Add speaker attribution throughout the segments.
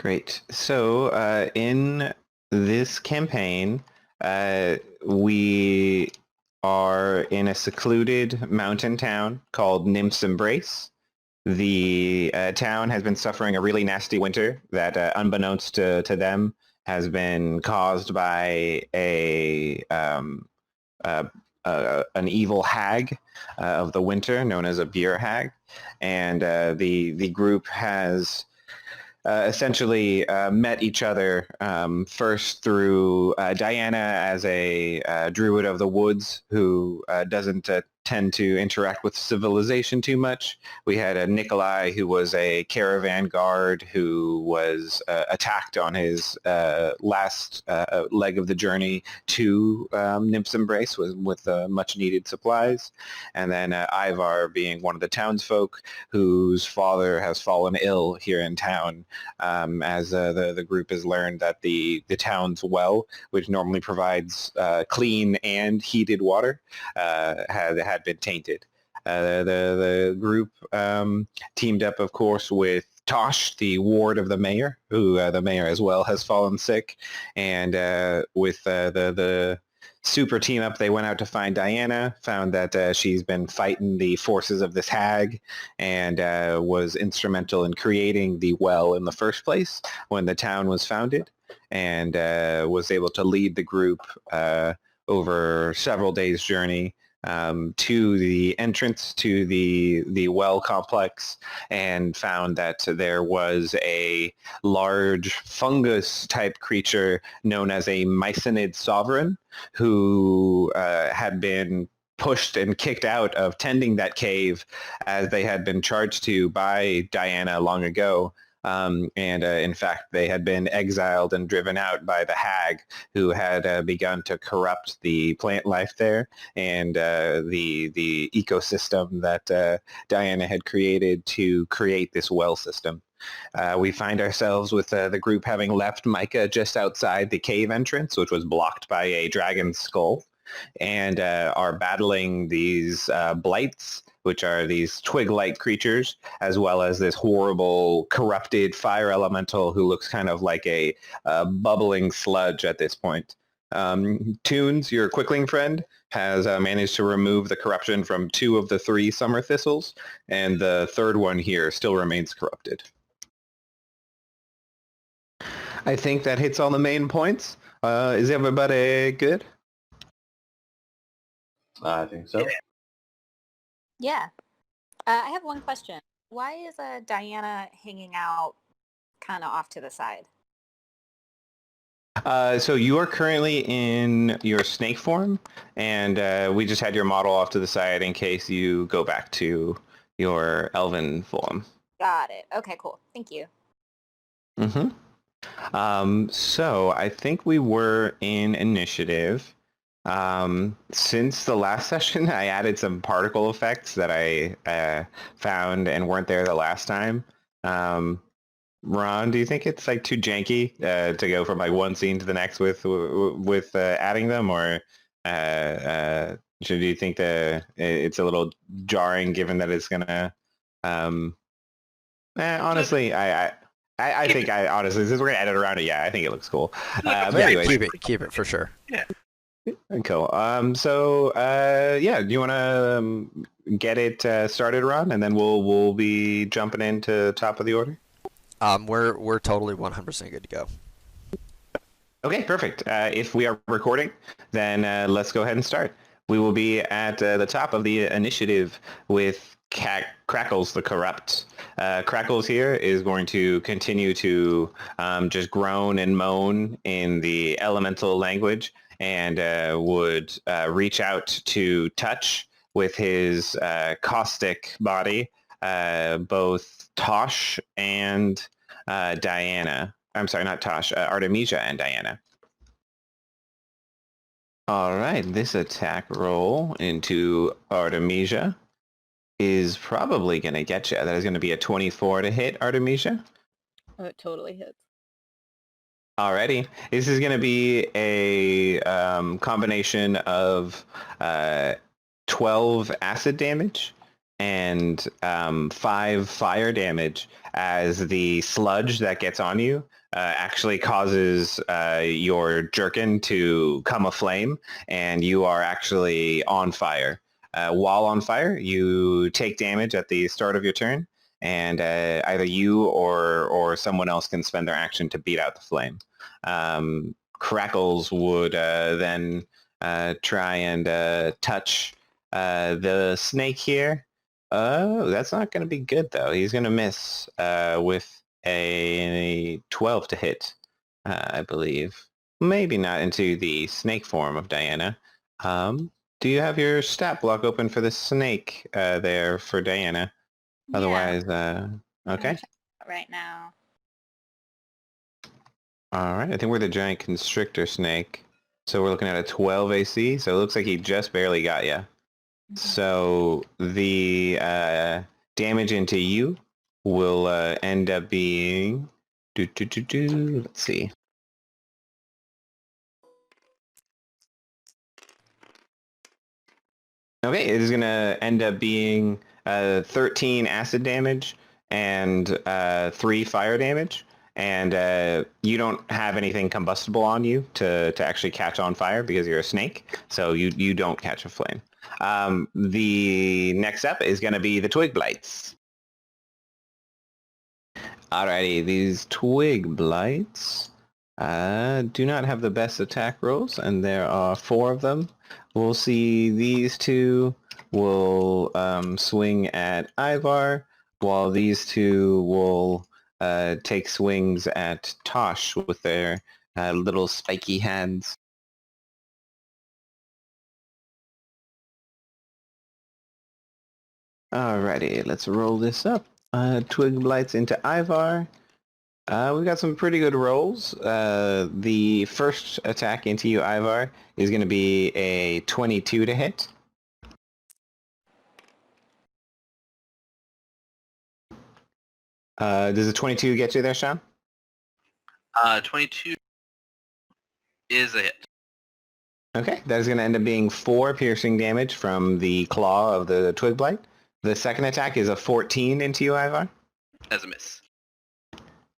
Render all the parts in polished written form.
Speaker 1: Great. So in this campaign, we are in a secluded mountain town called Nymph's Embrace. The town has been suffering a really nasty winter that, unbeknownst to them, has been caused by an evil hag of the winter known as a beer hag. And the group has essentially met each other first through Diana as a druid of the woods who doesn't tend to interact with civilization too much. We had a Nikolai who was a caravan guard who was attacked on his last leg of the journey to Nymph's Embrace with much needed supplies. And then Ivar being one of the townsfolk whose father has fallen ill here in town, as the group has learned that the town's well, which normally provides clean and heated water, had been tainted. The group teamed up, of course, with Tosh, the ward of the mayor, who the mayor as well has fallen sick, and with the super team up, they went out to find Diana, found that she's been fighting the forces of this hag, and was instrumental in creating the well in the first place when the town was founded, and was able to lead the group over several days' journey to the entrance to the well complex, and found that there was a large fungus type creature known as a myconid sovereign who had been pushed and kicked out of tending that cave as they had been charged to by Diana long ago. In fact, they had been exiled and driven out by the hag who had begun to corrupt the plant life there and the ecosystem that Diana had created to create this well system. We find ourselves with the group having left Micah just outside the cave entrance, which was blocked by a dragon's skull, and are battling these blights, which are these twig-like creatures, as well as this horrible, corrupted fire elemental who looks kind of like a bubbling sludge at this point. Toons, your Quickling friend, has managed to remove the corruption from 2 of the 3 summer thistles, and the third one here still remains corrupted. I think that hits all the main points. Is everybody good?
Speaker 2: I think so.
Speaker 3: Yeah. I have one question. Why is Diana hanging out kind of off to the side?
Speaker 1: So you are currently in your snake form, and we just had your model off to the side in case you go back to your elven form.
Speaker 3: Got it. Okay, cool. Thank you.
Speaker 1: So I think we were in initiative. Since the last session, I added some particle effects that I found and weren't there the last time. Ron, do you think it's like too janky to go from like one scene to the next with adding them, or do you think it's a little jarring given that it's gonna? Honestly, I think honestly, since we're gonna edit around it, yeah, I think it looks cool. But anyways,
Speaker 4: keep it for sure.
Speaker 2: Yeah.
Speaker 1: Cool. Yeah, do you want to get it started, Ron, and then we'll be jumping into top of the order?
Speaker 4: We're totally 100% good to go.
Speaker 1: Okay, perfect. If we are recording, then let's go ahead and start. We will be at the top of the initiative with Cackles the Corrupt. Crackles here is going to continue to just groan and moan in the elemental language, and would reach out to touch with his caustic body both Tosh and Diana. I'm sorry, not Tosh, Artemisia and Diana. All right, this attack roll into Artemisia is probably going to get you. That is going to be a 24 to hit, Artemisia.
Speaker 5: Oh, it totally hits.
Speaker 1: Alrighty. This is going to be a combination of 12 acid damage and 5 fire damage as the sludge that gets on you actually causes your jerkin to come aflame, and you are actually on fire. While on fire, you take damage at the start of your turn, and either you or someone else can spend their action to beat out the flame. Crackles would then try and touch the snake here. Oh, that's not going to be good, though. He's going to miss with a 12 to hit, I believe. Maybe not into the snake form of Diana. Do you have your stat block open for the snake there for Diana?
Speaker 3: Yeah,
Speaker 1: Otherwise,
Speaker 3: I'm
Speaker 1: okay.
Speaker 3: gonna check it out right now.
Speaker 1: All right. I think we're the giant constrictor snake. So we're looking at a 12 AC. So it looks like he just barely got you. So the damage into you will end up being... Let's see. Okay, it is going to end up being 13 acid damage and 3 fire damage. And you don't have anything combustible on you to actually catch on fire because you're a snake, so you don't catch a flame. The next up is going to be the twig blights. Alrighty, these twig blights do not have the best attack rolls, and there are 4 of them. We'll see these 2 will swing at Ivar, while these 2 will take swings at Tosh with their little spiky hands. Alrighty, let's roll this up. Twig blights into Ivar. We've got some pretty good rolls. The first attack into you, Ivar, is going to be a 22 to hit. Does a 22 get you there, Sean?
Speaker 2: 22 is a hit.
Speaker 1: Okay, that is going to end up being 4 piercing damage from the claw of the twig blight. The second attack is a 14 into you, Ivar.
Speaker 2: As a miss.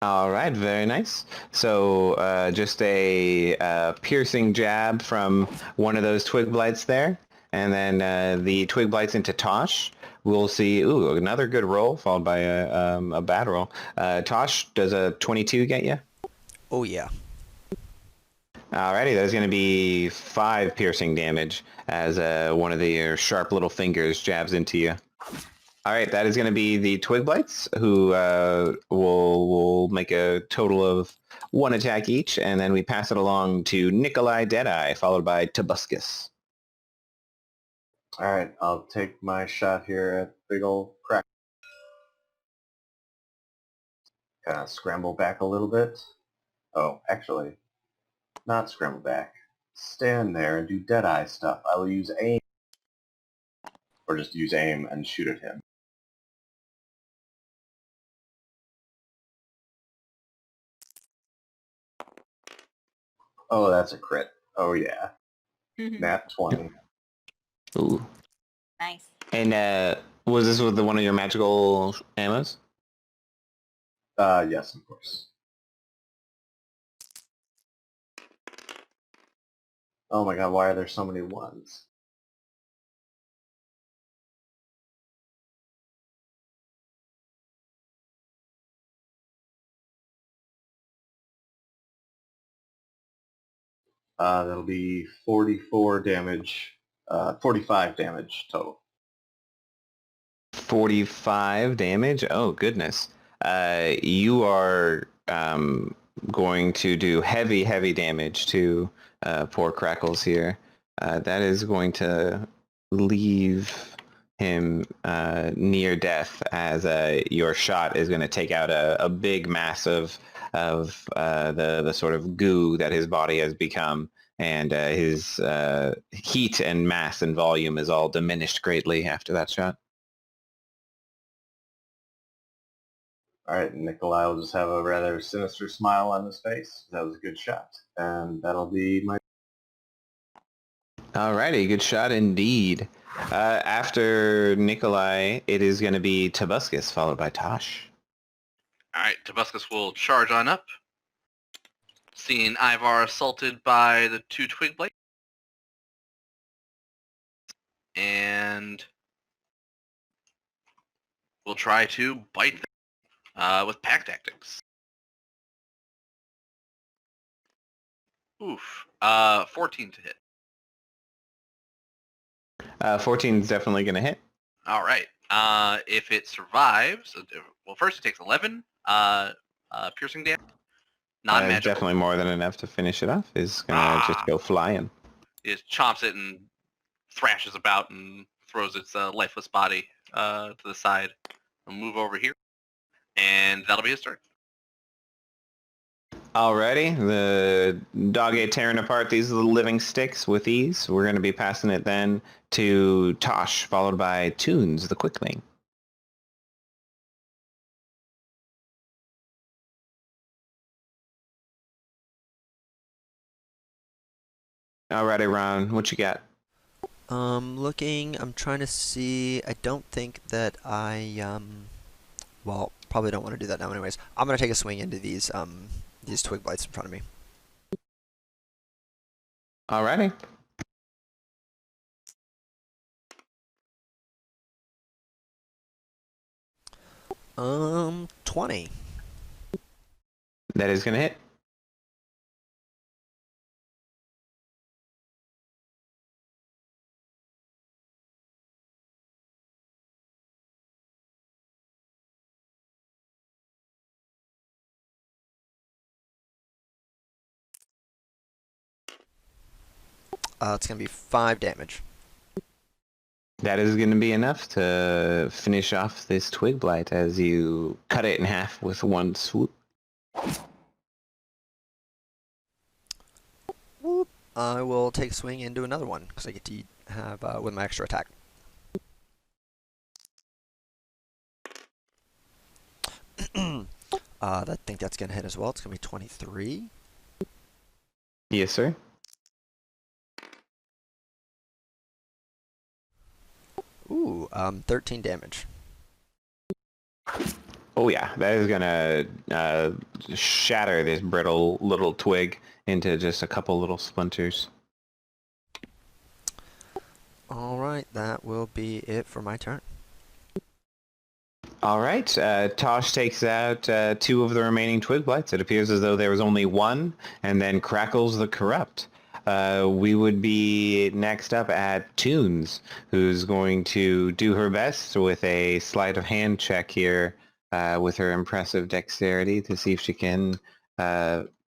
Speaker 1: All right, very nice. So just a piercing jab from one of those twig blights there. And then the twig blights into Tosh. We'll see, another good roll followed by a bad roll. Tosh, does a 22 get you?
Speaker 4: Oh, yeah.
Speaker 1: Alrighty, that's going to be 5 piercing damage as one of your sharp little fingers jabs into you. All right, that is going to be the twig blights, who will make a total of 1 attack each, and then we pass it along to Nikolai Deadeye, followed by Tobuscus.
Speaker 6: All right, I'll take my shot here at big old crack. Kind of scramble back a little bit. Oh, actually, not scramble back. Stand there and do Deadeye stuff. I will use aim, or just use aim and shoot at him. Oh, that's a crit. Oh, yeah. Nat 20.
Speaker 1: Ooh.
Speaker 3: Nice.
Speaker 1: And was this with one of your magical ammos?
Speaker 6: Yes, of course. Oh my god, why are there so many ones? That'll be 44 damage, 45 damage total.
Speaker 1: 45 damage? Oh, goodness. You are going to do heavy damage to poor Crackles here. That is going to leave him near death, as your shot is going to take out a big mass of the sort of goo that his body has become, and his heat and mass and volume is all diminished greatly after that shot.
Speaker 6: All right, Nikolai will just have a rather sinister smile on his face. That was a good shot. And that'll be my...
Speaker 1: Alrighty, good shot indeed. After Nikolai, it is going to be Tobuscus, followed by Tosh.
Speaker 2: All right, Tobuscus will charge on up. Seeing Ivar assaulted by the 2 twig blights. And we'll try to bite them with pack tactics. Oof. 14 to hit.
Speaker 1: 14 is definitely going to hit.
Speaker 2: All right. If it survives, well, first it takes 11 piercing damage. Non-magical.
Speaker 1: Definitely more than enough to finish it off. Is going to just go flying.
Speaker 2: It chomps it and thrashes about and throws its lifeless body to the side. I'll move over here, and that'll be his turn.
Speaker 1: Alrighty, the dog ate tearing apart these little living sticks with ease. We're going to be passing it then to Tosh, followed by Toons, the Quickling. Alrighty, Ron, what you got?
Speaker 4: Looking, I'm trying to see. I don't think that well, probably don't want to do that now anyways. I'm gonna take a swing into these twig blights in front of me.
Speaker 1: Alrighty.
Speaker 4: Um, 20.
Speaker 1: That is going to hit.
Speaker 4: It's gonna be 5 damage.
Speaker 1: That is going to be enough to finish off this twig blight as you cut it in half with one swoop.
Speaker 4: Whoop. I will take a swing into another one because I get to have with my extra attack. I think that's gonna hit as well. It's gonna be 23.
Speaker 1: Yes, sir.
Speaker 4: Ooh, 13 damage.
Speaker 1: Oh yeah, that is gonna shatter this brittle little twig into just a couple little splinters.
Speaker 4: All right, that will be it for my turn.
Speaker 1: All right, Tosh takes out 2 of the remaining twig blights. It appears as though there was only one, and then Cackles the Corrupt. We would be next up at Toons, who's going to do her best with a sleight of hand check here with her impressive dexterity to see if she can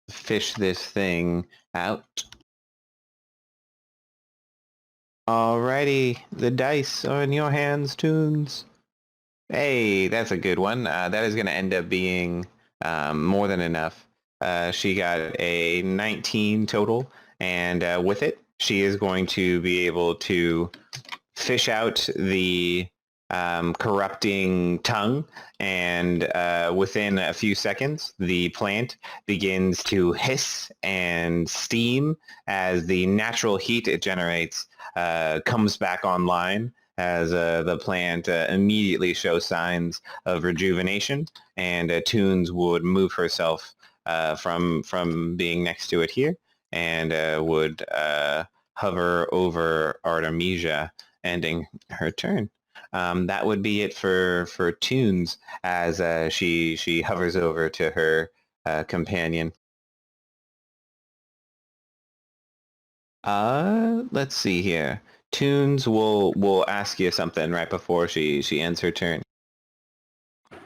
Speaker 1: fish this thing out. Alrighty, the dice are in your hands, Toons. Hey, that's a good one. That is going to end up being more than enough. She got a 19 total, and with it, she is going to be able to fish out the corrupting tongue, and within a few seconds, the plant begins to hiss and steam as the natural heat it generates comes back online, as the plant immediately shows signs of rejuvenation, and Toons would move herself from being next to it here, and would hover over Artemisia, ending her turn. That would be it for Toons, as she hovers over to her companion. Let's see here. Toons will ask you something right before she ends her turn.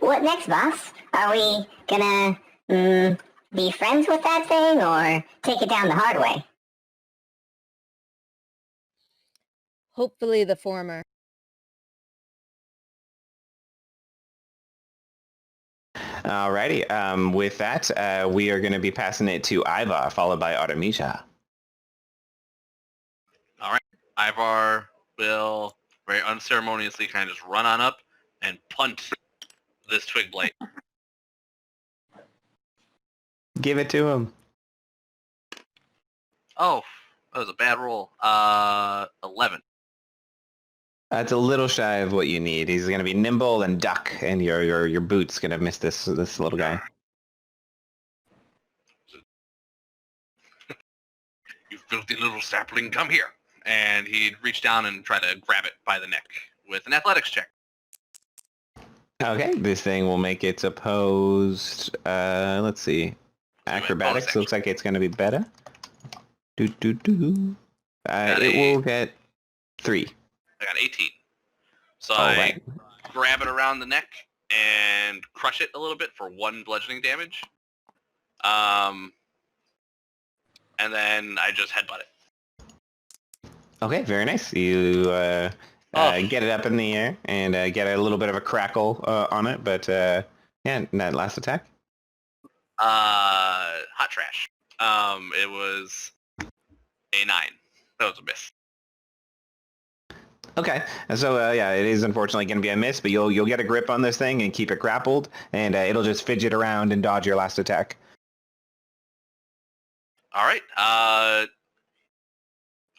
Speaker 7: What next, boss? Are we gonna be friends with that thing, or take it down the hard way?
Speaker 5: Hopefully the former.
Speaker 1: Alrighty. With that, we are going to be passing it to Ivar, followed by Artemisia.
Speaker 2: All right. Ivar will very unceremoniously kind of just run on up and punt this twig blight.
Speaker 1: Give it to him.
Speaker 2: Oh, that was a bad roll. 11.
Speaker 1: It's a little shy of what you need. He's going to be nimble and duck, and your boot's going to miss this little guy.
Speaker 2: You filthy little sapling, come here. And he'd reach down and try to grab it by the neck with an athletics check.
Speaker 1: Okay, this thing will make its opposed. Let's see, acrobatics. Looks like it's going to be better. Do. It will get 3.
Speaker 2: I got 18. So
Speaker 1: All
Speaker 2: I
Speaker 1: right.
Speaker 2: grab it around the neck and crush it a little bit for 1 bludgeoning damage. And then I just headbutt it.
Speaker 1: Okay, very nice. You get it up in the air and get a little bit of a crackle on it, but yeah, that last attack.
Speaker 2: Hot trash. It was a 9. That was a miss.
Speaker 1: Okay, and so yeah, it is unfortunately going to be a miss, but you'll get a grip on this thing and keep it grappled, and it'll just fidget around and dodge your last attack.
Speaker 2: All right.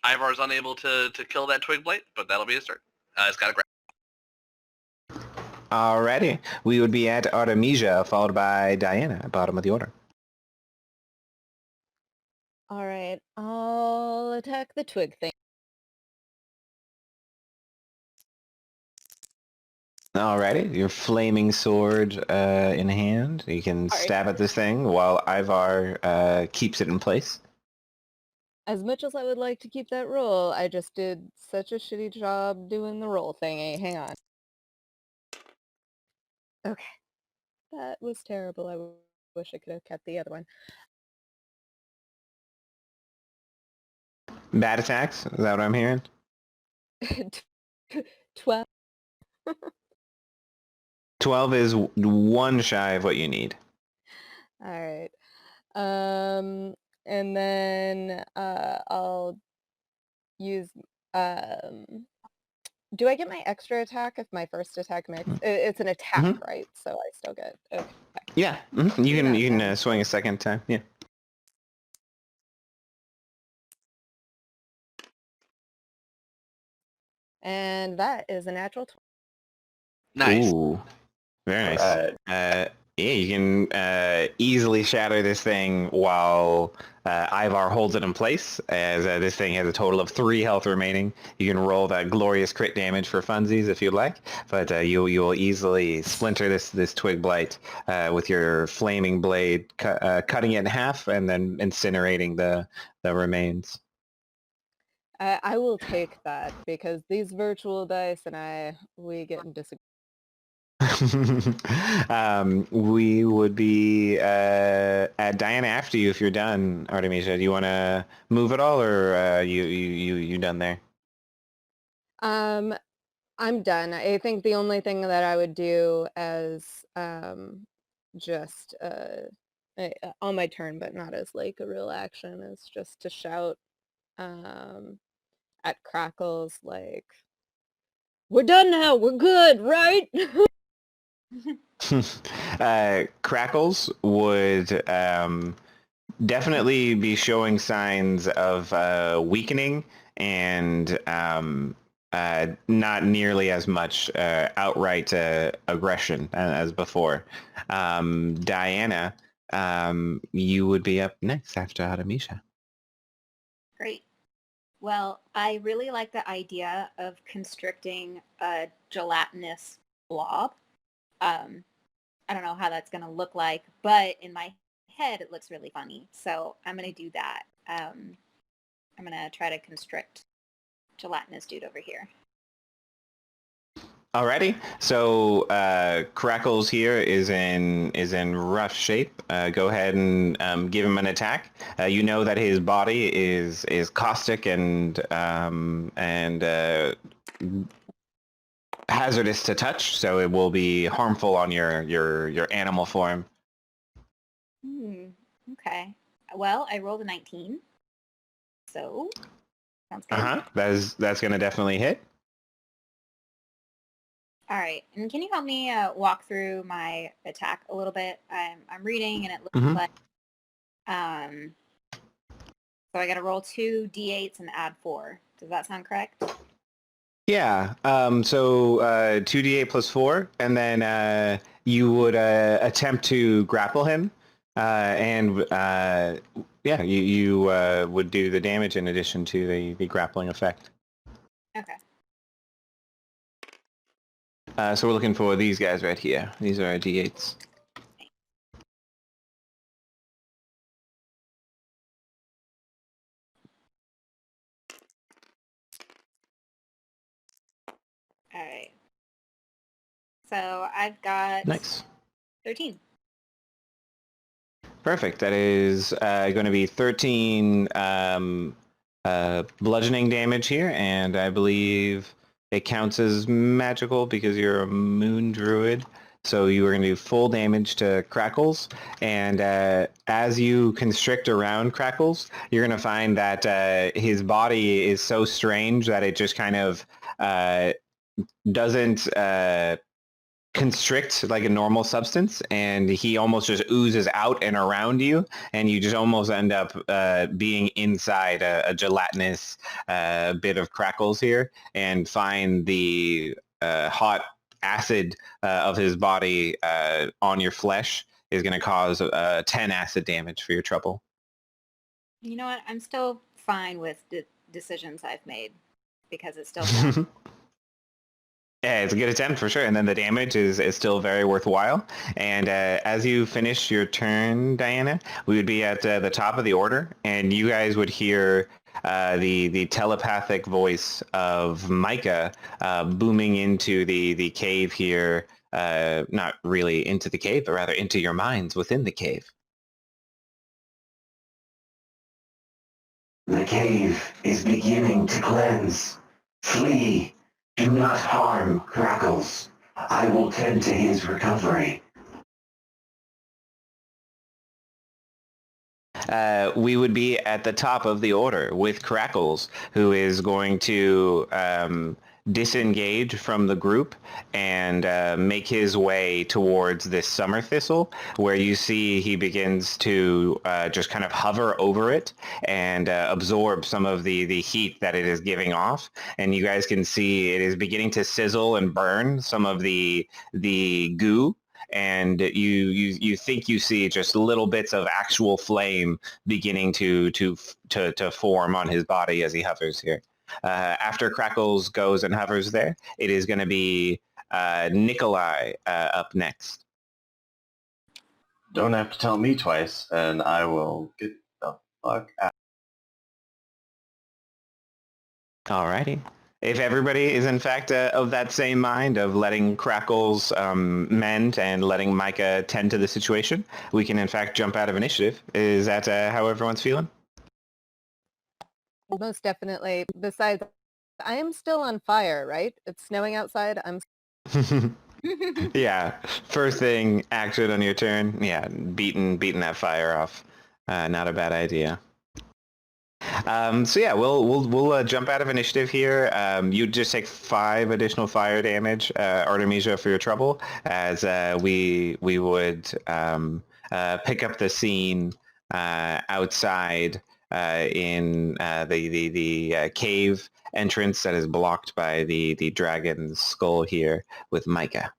Speaker 2: Ivar's unable to kill that twig blight, but that'll be his turn. It's got a grab.
Speaker 1: Alrighty, we would be at Artemisia, followed by Diana at bottom of the order.
Speaker 5: All right, I'll attack the twig thing.
Speaker 1: Alrighty, your flaming sword in hand. You can stab at this thing while Ivar keeps it in place.
Speaker 5: As much as I would like to keep that roll, I just did such a shitty job doing the roll thingy. Hang on. Okay. That was terrible. I wish I could have kept the other one.
Speaker 1: Bad attacks? Is that what I'm hearing?
Speaker 5: 12.
Speaker 1: 12 is 1 shy of what you need.
Speaker 5: All right. And then I'll use do I get my extra attack if my first attack mixed? It's an attack, right? So I still get okay.
Speaker 1: Yeah, you can swing a second time. Yeah.
Speaker 5: And that is a natural
Speaker 2: 20. Nice.
Speaker 1: Ooh, very nice.
Speaker 6: Right.
Speaker 1: Yeah, you can easily shatter this thing while Ivar holds it in place, as this thing has a total of 3 health remaining. You can roll that glorious crit damage for funsies if you'd like, but you will easily splinter this twig blight with your flaming blade, cutting it in half and then incinerating the remains.
Speaker 5: I will take that because these virtual dice and we get in disagreement.
Speaker 1: We would be at Diana after you if you're done, Artemisia. Do you want to move at all, or you done there?
Speaker 5: I'm done. I think the only thing that I would do as just on my turn, but not as like a real action, is just to shout at Crackles like, "We're done now. We're good, right?"
Speaker 1: Crackles would definitely be showing signs of weakening and not nearly as much outright aggression as before. Diana, you would be up next after Artemisia.
Speaker 3: Great. Well, I really like the idea of constricting a gelatinous blob. I don't know how that's going to look like, but in my head, it looks really funny. So I'm going to do that. I'm going to try to constrict gelatinous dude over here.
Speaker 1: Alrighty, so Crackles here is in rough shape. Go ahead and give him an attack. You know that his body is caustic and hazardous to touch, so it will be harmful on your animal form.
Speaker 3: Okay. Well, I rolled a 19, so sounds good.
Speaker 1: That's gonna definitely hit.
Speaker 3: All right, and can you help me walk through my attack a little bit? I'm reading, and it looks like so I got to roll 2 d8s and add 4. Does that sound correct?
Speaker 1: Yeah. So 2d8 plus 4, and then you would attempt to grapple him, and yeah, you would do the damage in addition to the grappling effect.
Speaker 3: Okay.
Speaker 1: So we're looking for these guys right here. These are our d8s.
Speaker 3: All right. So I've got
Speaker 1: Nice.
Speaker 3: 13.
Speaker 1: Perfect. That is going to be 13 bludgeoning damage here, and I believe it counts as magical because you're a moon druid. So you are going to do full damage to Crackles, and as you constrict around Crackles, you're going to find that his body is so strange that it just kind of doesn't constrict like a normal substance, and he almost just oozes out and around you, and you just almost end up being inside a gelatinous bit of Crackles here, and find the hot acid of his body on your flesh is going to cause 10 acid damage for your trouble.
Speaker 3: You know what? I'm still fine with the decisions I've made because it's still fun.
Speaker 1: Yeah, it's a good attempt for sure, and then the damage is still very worthwhile. And as you finish your turn, Diana, we would be at the top of the order, and you guys would hear the telepathic voice of Micah booming into the cave here, not really into the cave, but rather into your minds within the cave.
Speaker 8: The cave is beginning to cleanse. Flee. Do not harm Crackles. I will tend to his recovery.
Speaker 1: We would be at the top of the order with Crackles, who is going to disengage from the group and make his way towards this summer thistle, where you see he begins to just kind of hover over it and absorb some of the heat that it is giving off. And you guys can see it is beginning to sizzle and burn some of the goo. And you think you see just little bits of actual flame beginning to form on his body as he hovers here. After Crackles goes and hovers there, it is going to be Nikolai up next.
Speaker 6: Don't have to tell me twice, and I will get the fuck out.
Speaker 1: Alrighty. If everybody is in fact of that same mind of letting Crackles mend and letting Micah tend to the situation, we can in fact jump out of initiative. Is that how everyone's feeling?
Speaker 5: Most definitely. Besides, I am still on fire, right? It's snowing outside. I'm
Speaker 1: Yeah. First thing, action on your turn. Yeah, beating that fire off. Not a bad idea. So yeah, we'll jump out of initiative here. You just take 5 additional fire damage, Artemisia, for your trouble, as we would pick up the scene outside in the cave entrance that is blocked by the dragon's skull here with Micah.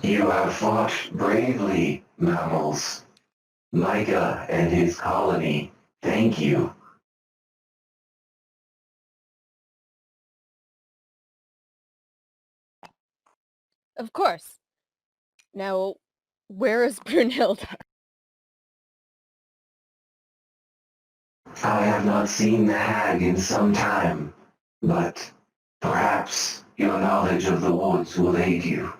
Speaker 8: You have fought bravely, mammals. Micah and his colony, thank you.
Speaker 5: Of course. Now, where is Brunhilde?
Speaker 8: I have not seen the hag in some time, but perhaps your knowledge of the woods will aid you.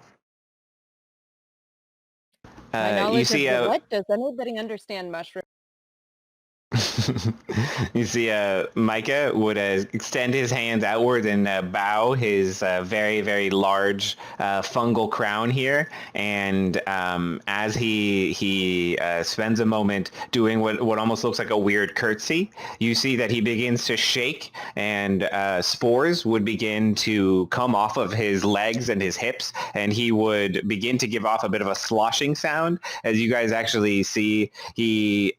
Speaker 5: My knowledge
Speaker 1: you see,
Speaker 5: of the what? Does anybody understand mushroom?
Speaker 1: You see, Micah would extend his hands outward and bow his very, very large fungal crown here. And as he spends a moment doing what almost looks like a weird curtsy, you see that he begins to shake, and spores would begin to come off of his legs and his hips, and he would begin to give off a bit of a sloshing sound. As you guys actually see, he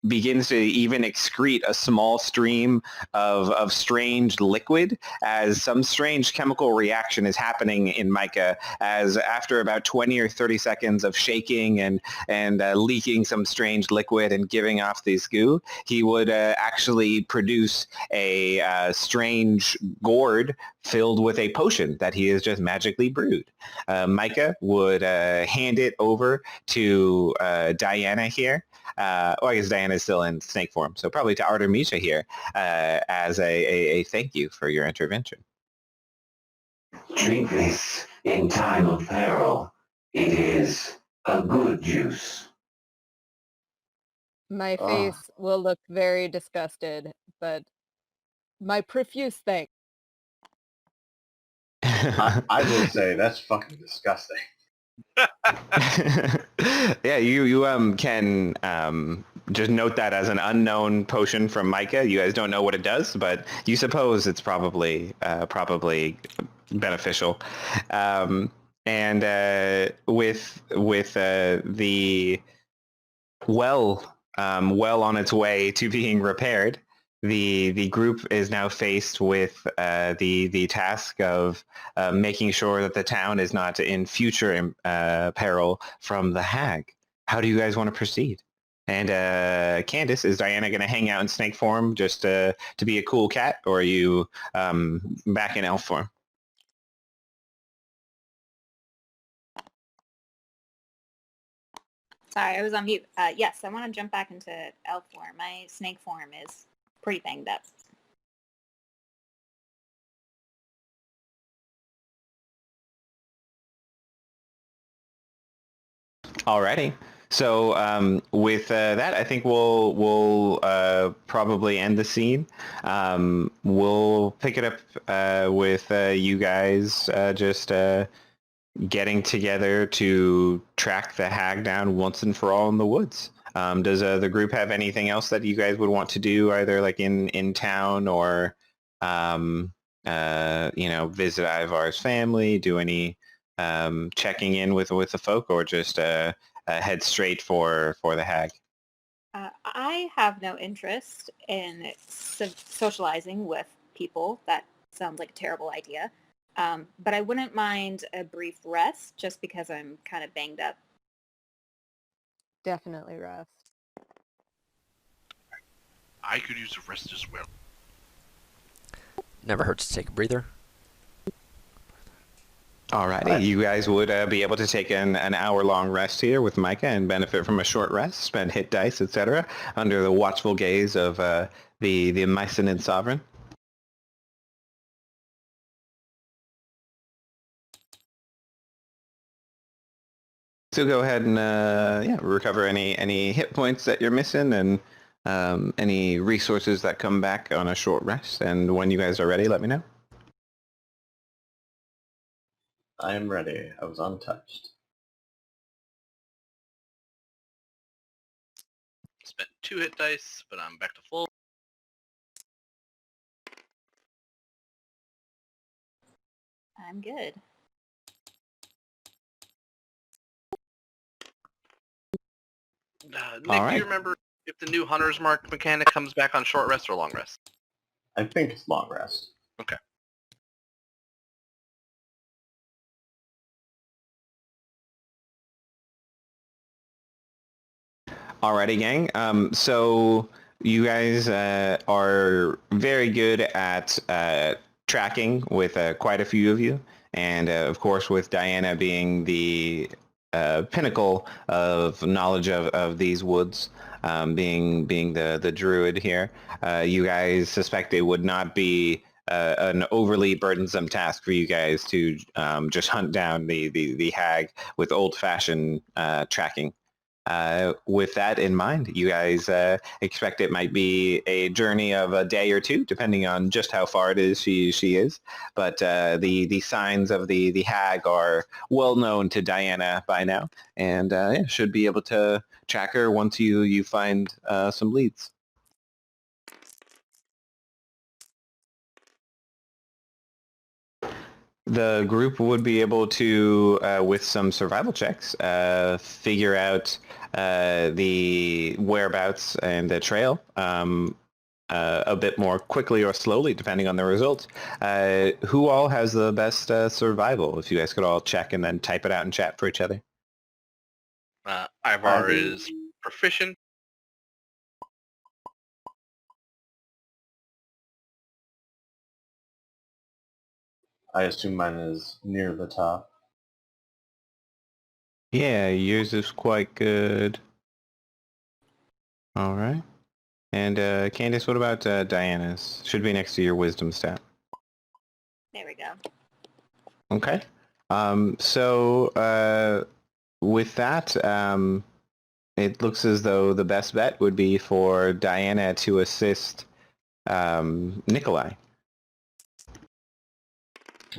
Speaker 1: begins to even excrete a small stream of strange liquid, as some strange chemical reaction is happening in Micah, as after about 20 or 30 seconds of shaking and leaking some strange liquid and giving off this goo, he would actually produce a strange gourd filled with a potion that he has just magically brewed. Micah would hand it over to Diana here. Well, I guess Diana is still in snake form, so probably to Artemisia here as a thank you for your intervention.
Speaker 8: Drink this in time of peril. It is a good juice.
Speaker 5: My
Speaker 6: Ugh.
Speaker 5: face will look very disgusted, but my profuse thanks.
Speaker 6: I will say that's fucking disgusting.
Speaker 1: Yeah, you can just note that as an unknown potion from Micah. You guys don't know what it does, but you suppose it's probably beneficial. And with the well on its way to being repaired, the group is now faced with the task of making sure that the town is not in future peril from the hag. How do you guys want to proceed? And Candace, is Diana going to hang out in snake form just to be a cool cat, or are you back in elf form?
Speaker 3: Sorry, I was on mute. Yes, I want to jump back into elf form. My snake form is pretty banged up.
Speaker 1: Alrighty. So with that, I think we'll probably end the scene. We'll pick it up with you guys just getting together to track the hag down once and for all in the woods. Does the group have anything else that you guys would want to do, either like in town or visit Ivar's family, do any checking in with the folk, or just head straight for the hag?
Speaker 3: I have no interest in socializing with people. That sounds like a terrible idea. But I wouldn't mind a brief rest just because I'm kind of banged up.
Speaker 5: Definitely rest.
Speaker 2: I could use a rest as well.
Speaker 4: Never hurts to take a breather.
Speaker 1: Alrighty, you guys would be able to take an hour-long rest here with Micah and benefit from a short rest, spend hit dice, etc., under the watchful gaze of the Mycenid sovereign. So go ahead and recover any hit points that you're missing, and any resources that come back on a short rest. And when you guys are ready, let me know.
Speaker 6: I am ready. I was untouched.
Speaker 2: Spent 2 hit dice, but I'm back to full.
Speaker 3: I'm good.
Speaker 2: Nick,
Speaker 1: All
Speaker 2: do
Speaker 1: right.
Speaker 2: you remember if the new Hunter's Mark mechanic comes back on short rest or long rest?
Speaker 6: I think it's long rest.
Speaker 2: Okay.
Speaker 1: Alrighty, gang. So you guys are very good at tracking with quite a few of you. And of course, with Diana being the pinnacle of knowledge of these woods, being the druid here, you guys suspect it would not be an overly burdensome task for you guys to just hunt down the hag with old-fashioned tracking. with that in mind, you guys expect it might be a journey of a day or two, depending on just how far it is she is. But the signs of the hag are well known to Diana by now, and yeah, should be able to track her once you find some leads. The group would be able to, with some survival checks, figure out the whereabouts and the trail a bit more quickly or slowly, depending on the results. Who all has the best survival? If you guys could all check and then type it out in chat for each other.
Speaker 2: Ivar is proficient.
Speaker 6: I assume mine is near the top.
Speaker 1: Yeah, yours is quite good. All right. And Candace, what about Diana's? Should be next to your wisdom stat.
Speaker 3: There we go.
Speaker 1: Okay. So with that, it looks as though the best bet would be for Diana to assist Nikolai.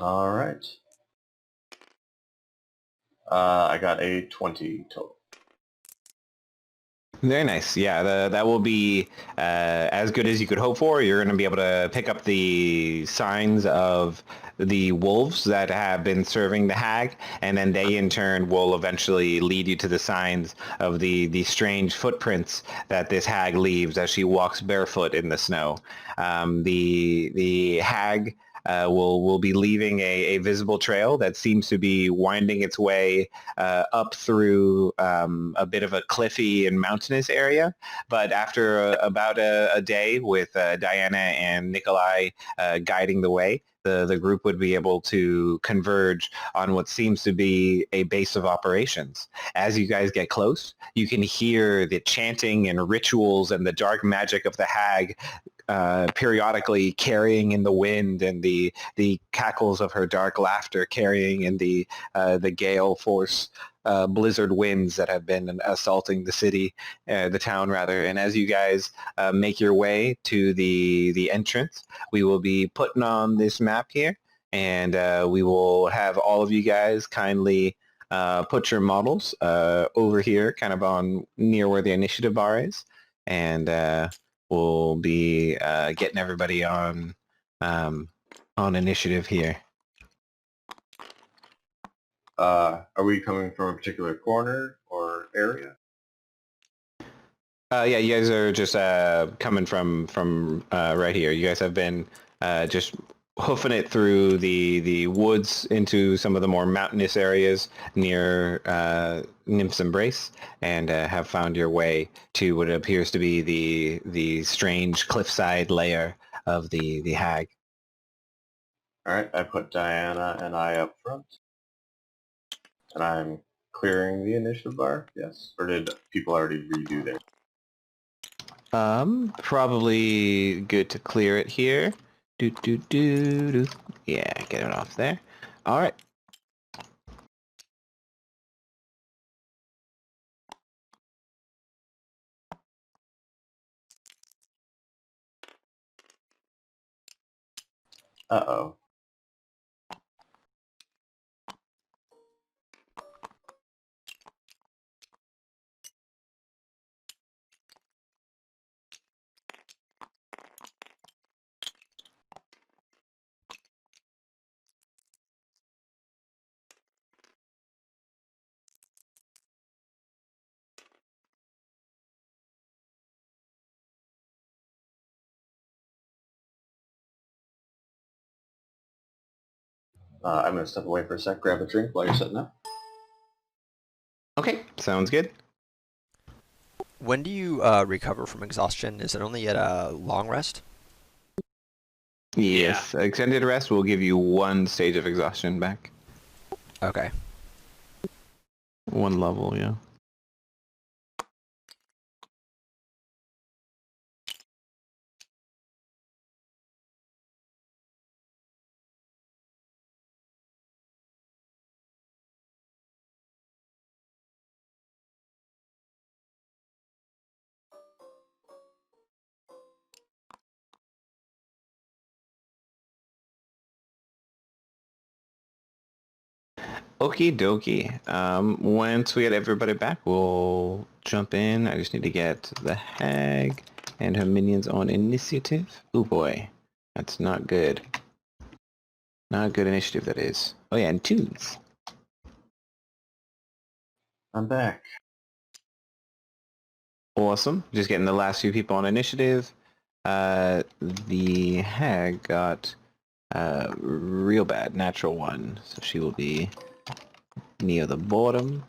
Speaker 6: All right. I got a 20 total.
Speaker 1: Very nice. Yeah, that will be as good as you could hope for. You're going to be able to pick up the signs of the wolves that have been serving the hag, and then they in turn will eventually lead you to the signs of the strange footprints that this hag leaves as she walks barefoot in the snow. The hag will be leaving a visible trail that seems to be winding its way up through a bit of a cliffy and mountainous area. But after about a day with Diana and Nikolai guiding the way, the group would be able to converge on what seems to be a base of operations. As you guys get close, you can hear the chanting and rituals and the dark magic of the hag periodically carrying in the wind, and the cackles of her dark laughter carrying in the gale force blizzard winds that have been assaulting the town rather. And as you guys make your way to the entrance, we will be putting on this map here, and we will have all of you guys kindly put your models over here, kind of on near where the initiative bar is, and we'll be getting everybody on initiative here.
Speaker 6: Are we coming from a particular corner or area?
Speaker 1: Yeah, you guys are just coming from right here. You guys have been just hoofing it through the woods into some of the more mountainous areas near Nymph's Embrace, and have found your way to what appears to be the strange cliffside lair of the hag.
Speaker 6: All right, I put Diana and I up front. And I'm clearing the initiative bar, yes? Or did people already redo theirs?
Speaker 1: Probably good to clear it here. Do. Yeah, get it off there. All right.
Speaker 6: Uh-oh. I'm going to step away for a sec, grab a drink while you're setting up.
Speaker 1: Okay, sounds good.
Speaker 4: When do you recover from exhaustion? Is it only at a long rest?
Speaker 1: Yes, extended rest will give you 1 stage of exhaustion back.
Speaker 4: Okay.
Speaker 1: 1 level, yeah. Okie dokie. Once we get everybody back, we'll jump in. I just need to get the hag and her minions on initiative. Oh boy, that's not good. Not good initiative, that is. Oh yeah, and twos.
Speaker 6: I'm back.
Speaker 1: Awesome. Just getting the last few people on initiative. The hag got real bad, natural one, so she will be near the bottom.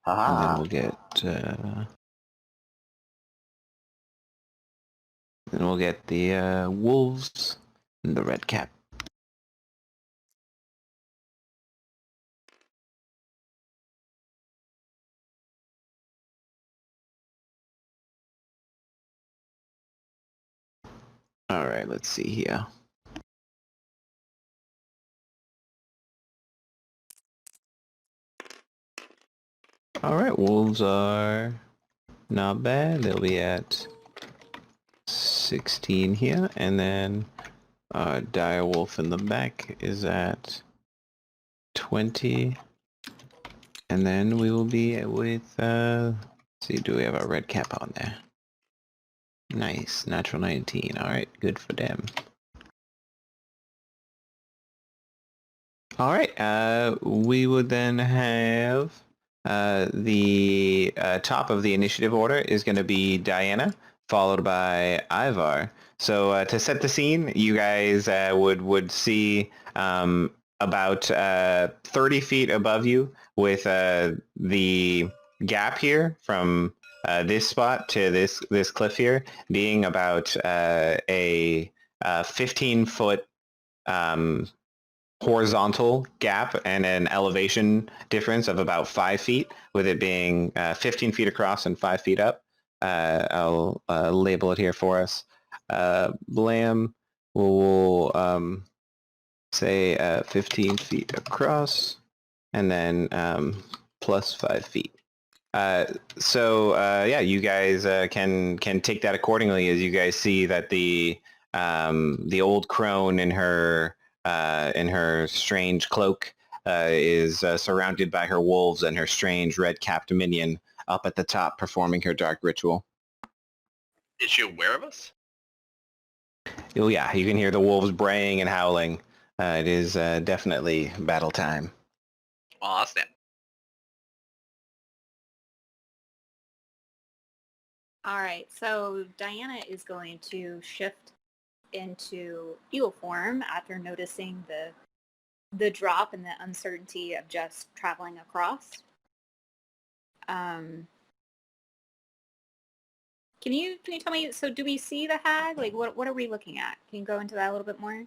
Speaker 1: And then
Speaker 6: Haha.
Speaker 1: we'll get the wolves and the red cap. All right, let's see here. All right, wolves are not bad. They'll be at 16 here, and then dire wolf in the back is at 20, and then we will be with. Let's see, do we have a red cap on there? Nice, natural 19. All right, good for them. All right, we would then have the top of the initiative order is going to be Diana, followed by Ivar. So to set the scene, you guys would see about 30 feet above you with the gap here from this spot to this cliff here being about a 15-foot horizontal gap and an elevation difference of about 5 feet, with it being 15 feet across and 5 feet up. I'll label it here for us. Blam will say 15 feet across, and then plus 5 feet. Yeah, you guys can take that accordingly as you guys see that the old crone in her strange cloak is surrounded by her wolves and her strange red-capped minion up at the top performing her dark ritual.
Speaker 2: Is she aware of us?
Speaker 1: Oh yeah, you can hear the wolves braying and howling. It is definitely battle time.
Speaker 2: Aw, snap.
Speaker 3: All right, so Diana is going to shift into eel form after noticing the drop and the uncertainty of just traveling across. Can you tell me, so do we see the hag? Like what are we looking at? Can you go into that a little bit more?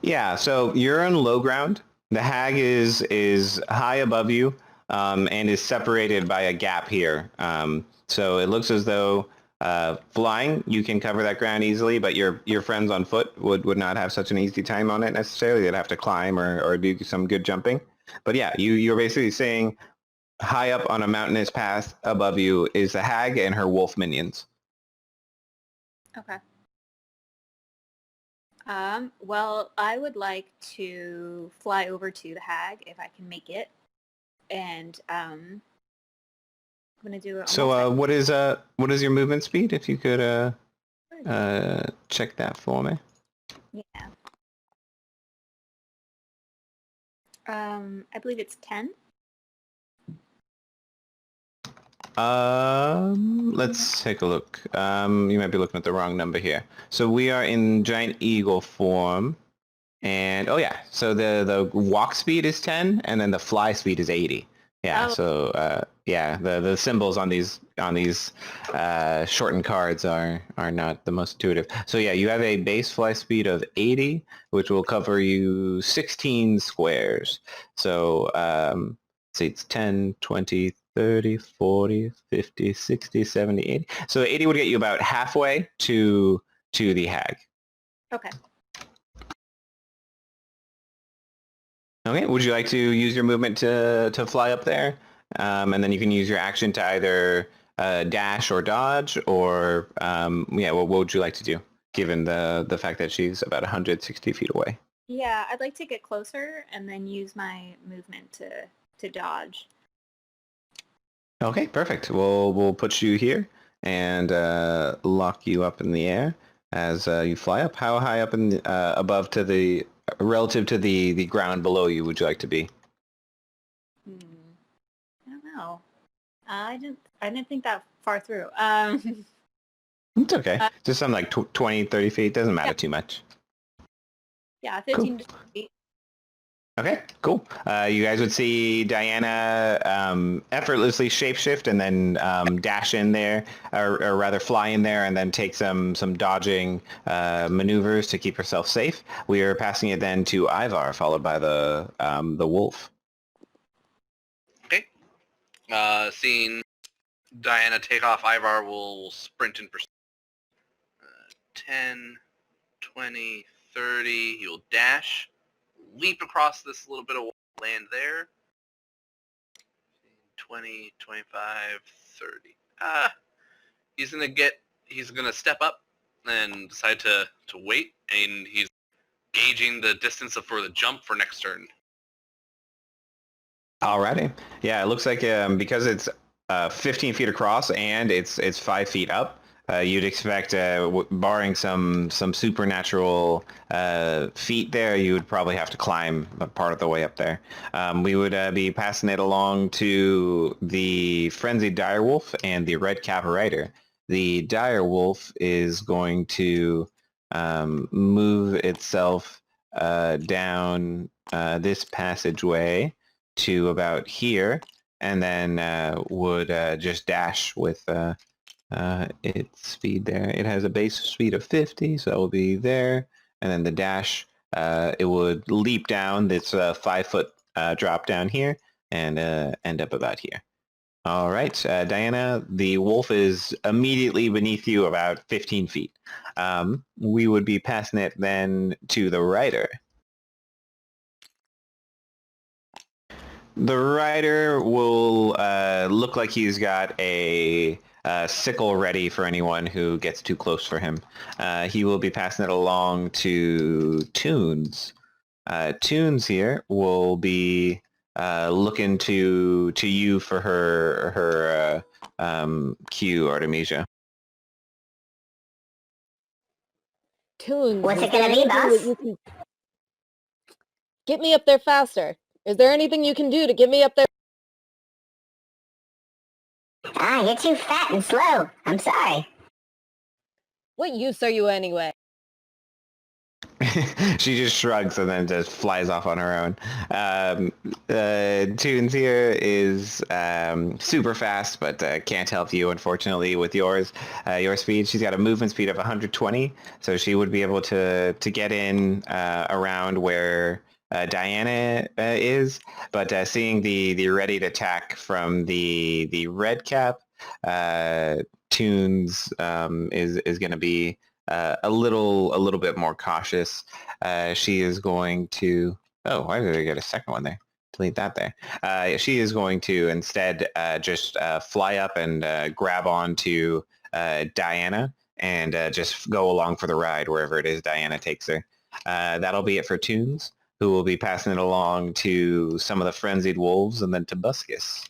Speaker 1: Yeah, so you're on low ground. The hag is high above you and is separated by a gap here. So it looks as though flying, you can cover that ground easily, but your friends on foot would not have such an easy time on it necessarily. They'd have to climb or do some good jumping. But yeah, you're basically saying high up on a mountainous path above you is the hag and her wolf minions.
Speaker 3: Okay. Well, I would like to fly over to the hag if I can make it, and I'm gonna do it.
Speaker 1: So what is your movement speed? If you could check that for me.
Speaker 3: Yeah. I believe it's 10.
Speaker 1: Let's take a look. You might be looking at the wrong number here. So we are in giant eagle form, and oh yeah, so the walk speed is 10, and then the fly speed is 80. Yeah.
Speaker 3: Oh.
Speaker 1: So yeah, the symbols on these shortened cards are not the most intuitive. So yeah, you have a base fly speed of 80, which will cover you 16 squares. So see, it's 10, 20, 30, 40, 50, 60, 70, 80. So 80 would get you about halfway to the hag.
Speaker 3: Okay.
Speaker 1: Okay, would you like to use your movement to fly up there? And then you can use your action to either dash or dodge, or yeah, what would you like to do, given the fact that she's about 160 feet away?
Speaker 3: Yeah, I'd like to get closer and then use my movement to dodge.
Speaker 1: Okay, perfect. We'll put you here and lock you up in the air as you fly up. How high up in above to the relative to the ground below you would you like to be?
Speaker 3: Hmm. I don't know. I didn't think that far through.
Speaker 1: It's okay.
Speaker 3: Uh,
Speaker 1: Just something like 20, 30 feet. Doesn't matter
Speaker 3: yeah,
Speaker 1: too much.
Speaker 3: yeah,
Speaker 1: Cool.
Speaker 3: 15 to 20 feet.
Speaker 1: Okay, cool. You guys would see Diana effortlessly shapeshift and then dash in there, or rather fly in there and then take some dodging maneuvers to keep herself safe. We are passing it then to Ivar, followed by the wolf.
Speaker 2: Okay. Seeing Diana take off, Ivar will sprint in pursuit. 10, 20, 30. He will dash, leap across this little bit of land there. 20, 25, 30. He's gonna step up and decide to wait, and he's gauging the distance for the jump for next turn.
Speaker 1: Alrighty. Yeah, it looks like because it's 15 feet across and it's 5 feet up, you'd expect, barring some supernatural feat there, you would probably have to climb a part of the way up there. We would be passing it along to the Frenzied Direwolf and the Red Cap Rider. The Direwolf is going to move itself down this passageway to about here, and then would just dash with its speed there. It has a base speed of 50, so it will be there, and then the dash, it would leap down this 5-foot drop down here and end up about here. All right, Diana, the wolf is immediately beneath you about 15 feet. We would be passing it then to the rider. The rider will look like he's got a sickle ready for anyone who gets too close for him. He will be passing it along to Tunes. Tunes here will be looking to you for her cue, Artemisia.
Speaker 5: Tunes,
Speaker 7: What's
Speaker 5: is
Speaker 7: it
Speaker 5: there
Speaker 7: gonna be,
Speaker 5: anything that
Speaker 7: boss?
Speaker 5: you can get me up there faster? Is there anything you can do to get me up there?
Speaker 7: Ah, you're too fat and slow. I'm sorry.
Speaker 5: What use are you anyway?
Speaker 1: She just shrugs and then just flies off on her own. Tunes here is super fast, but can't help you, unfortunately, with your speed. She's got a movement speed of 120, so she would be able to get in around where Diana is, but seeing the ready to attack from the red cap, Tunes is going to be a little bit more cautious. She is going to. Oh, why did I get a second one there? Delete that there. She is going to instead just fly up and grab onto Diana and just go along for the ride wherever it is Diana takes her. That'll be it for Tunes, who will be passing it along to some of the Frenzied Wolves and then to Buscus.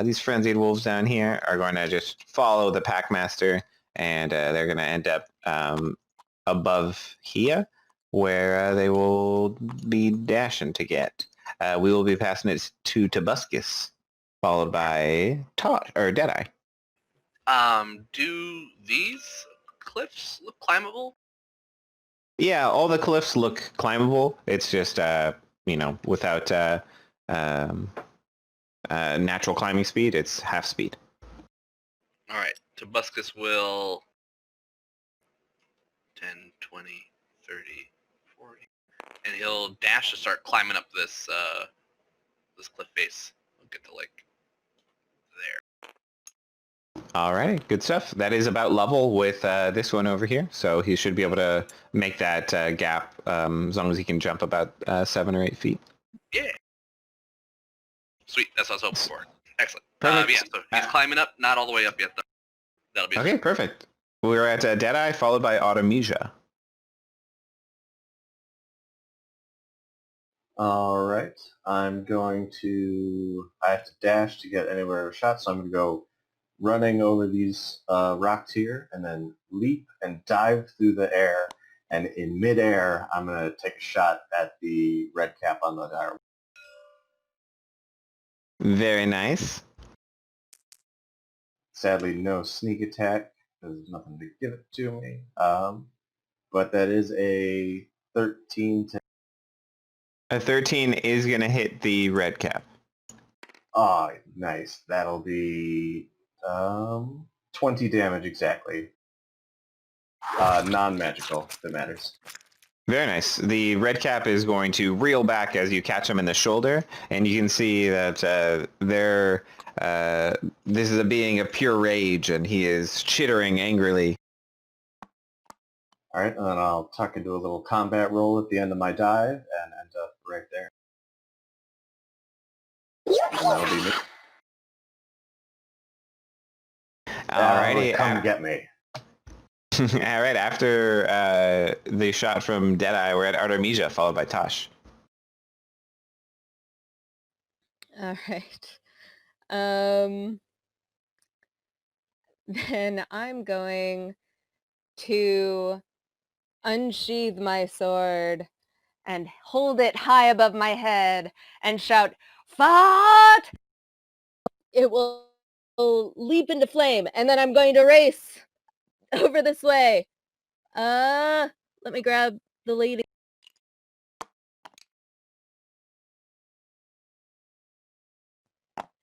Speaker 1: These Frenzied Wolves down here are going to just follow the Packmaster, and they're going to end up above here, where they will be dashing to get. We will be passing it to Tobuscus, followed by Deadeye.
Speaker 2: Do these cliffs look climbable?
Speaker 1: Yeah, all the cliffs look climbable. It's just, without natural climbing speed, it's half speed.
Speaker 2: All right. Tobuscus will 10, 20, 30, 40. And he'll dash to start climbing up this this cliff face. We'll get to like there.
Speaker 1: All right, good stuff. That is about level with this one over here, so he should be able to make that gap as long as he can jump about 7 or 8 feet.
Speaker 2: Yeah. Sweet. That's what I was hoping for. Excellent.
Speaker 1: Perfect.
Speaker 2: Yeah, so he's climbing up, not all the way up yet though. That'll be
Speaker 1: Okay, perfect. We're at Deadeye, followed by Artemisia.
Speaker 6: Alright, I'm going to... I have to dash to get anywhere of a shot, so I'm going to go running over these rocks here, and then leap and dive through the air, and in midair, I'm going to take a shot at the red cap on the dire.
Speaker 1: Very nice.
Speaker 6: Sadly, no sneak attack, because there's nothing to give it to me. But that is a 13 to...
Speaker 1: A 13 is going to hit the red cap.
Speaker 6: Oh, nice. That'll be 20 damage exactly. Non-magical, if it matters.
Speaker 1: Very nice. The red cap is going to reel back as you catch him in the shoulder, and you can see that this is a being of pure rage, and he is chittering angrily.
Speaker 6: Alright, and then I'll tuck into a little combat roll at the end of my dive, and end up right there. And that'll be me.
Speaker 1: Alrighty.
Speaker 6: Come get me.
Speaker 1: Alright, after the shot from Deadeye, we're at Artemisia, followed by Tosh.
Speaker 5: All right. Then I'm going to unsheath my sword and hold it high above my head and shout, "Fart!" It will leap into flame, and then I'm going to race over this way. Let me grab the lady.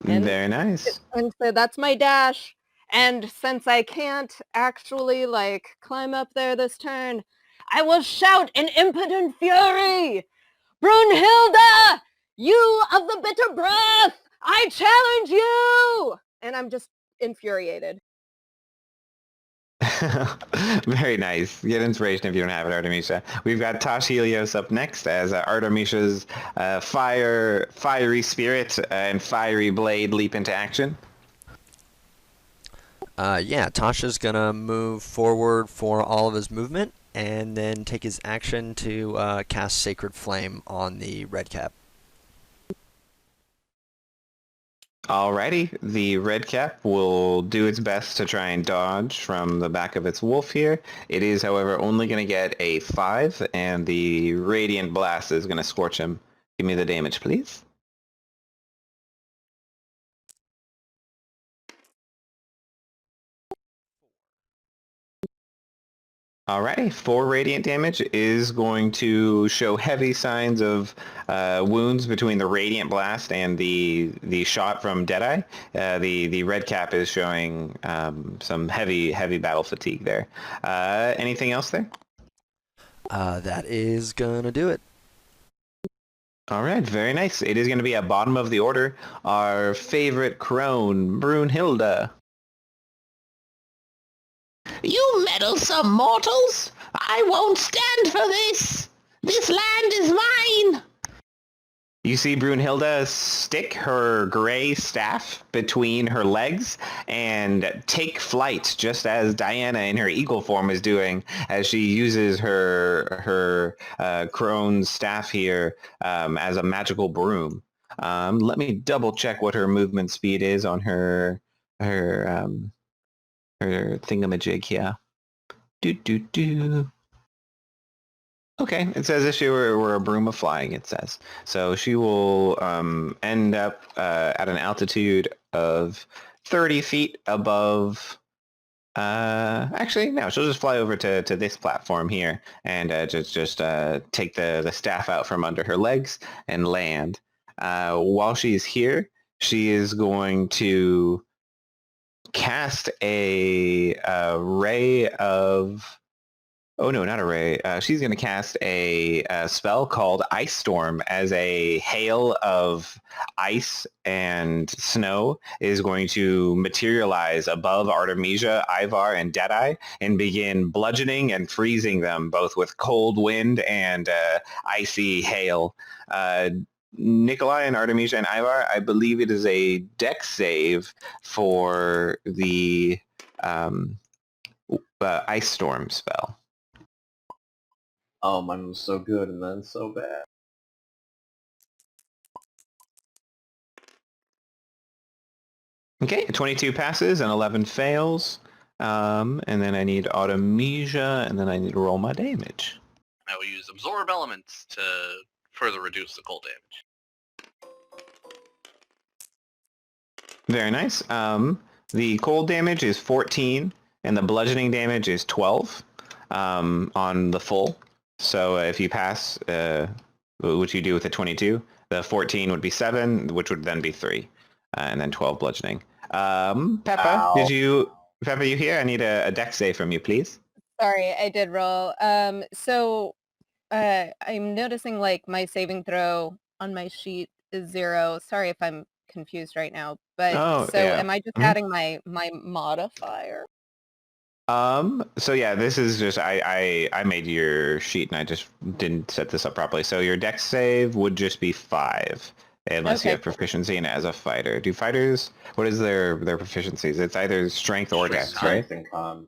Speaker 5: And-
Speaker 1: Very nice.
Speaker 5: And so that's my dash. And since I can't actually, climb up there this turn, I will shout in impotent fury, "Brunhilde, you of the bitter breath, I challenge you!" And I'm just infuriated.
Speaker 1: Very nice. Get inspiration if you don't have it, Artemisia. We've got Tosh Helios up next as Artemisia's fiery spirit and fiery blade leap into action.
Speaker 4: Yeah, Tasha's gonna move forward for all of his movement, and then take his action to cast Sacred Flame on the red cap.
Speaker 1: Alrighty, the red cap will do its best to try and dodge from the back of its wolf here. It is, however, only going to get a 5, and the Radiant Blast is going to scorch him. Give me the damage, please. Alrighty, 4 radiant damage is going to show heavy signs of wounds between the radiant blast and the shot from Deadeye. The red cap is showing some heavy battle fatigue there. Anything else there?
Speaker 4: That is gonna do it.
Speaker 1: All right, very nice. It is going to be at bottom of the order. Our favorite crone, Brunhilde. You meddlesome mortals! I won't stand for this! This land is mine! You see Brunhilde stick her gray staff between her legs and take flight, just as Diana in her eagle form is doing, as she uses her crone staff here as a magical broom. Let me double check what her movement speed is on her thingamajig here. Okay, it says if she were a broom of flying, it says. So she will end up at an altitude of 30 feet above... actually, no, she'll just fly over to this platform here and just take the staff out from under her legs and land. While she's here, she is going to cast a ray of... Oh no, not a ray. She's going to cast a spell called Ice Storm, as a hail of ice and snow is going to materialize above Artemisia, Ivar, and Deadeye and begin bludgeoning and freezing them both with cold wind and icy hail. Nikolai and Artemisia and Ivar, I believe it is a dex save for the Ice Storm spell.
Speaker 6: Oh, mine was so good and then so bad.
Speaker 1: Okay, 22 passes and 11 fails. And then I need Artemisia, and then I need to roll my damage.
Speaker 2: I will use Absorb Elements to further reduce the cold damage.
Speaker 1: Very nice. The cold damage is 14, and the bludgeoning damage is 12 on the full. So if you pass, which you do with a 22, the 14 would be 7, which would then be 3, and then 12 bludgeoning. Peppa,
Speaker 6: Ow.
Speaker 1: Peppa, you here? I need a dex save from you, please.
Speaker 5: Sorry, I did roll. So I'm noticing like my saving throw on my sheet is 0. Sorry if I'm confused right now, but
Speaker 1: Oh,
Speaker 5: so
Speaker 1: yeah.
Speaker 5: am I just
Speaker 1: Mhm.
Speaker 5: adding my modifier?
Speaker 1: So yeah, this is just, I made your sheet and I just didn't set this up properly. So your dex save would just be 5, unless you
Speaker 5: Okay,
Speaker 1: have proficiency in as a fighter. Do fighters, what is their proficiencies? It's either strength or dex, right?
Speaker 6: Strength and con.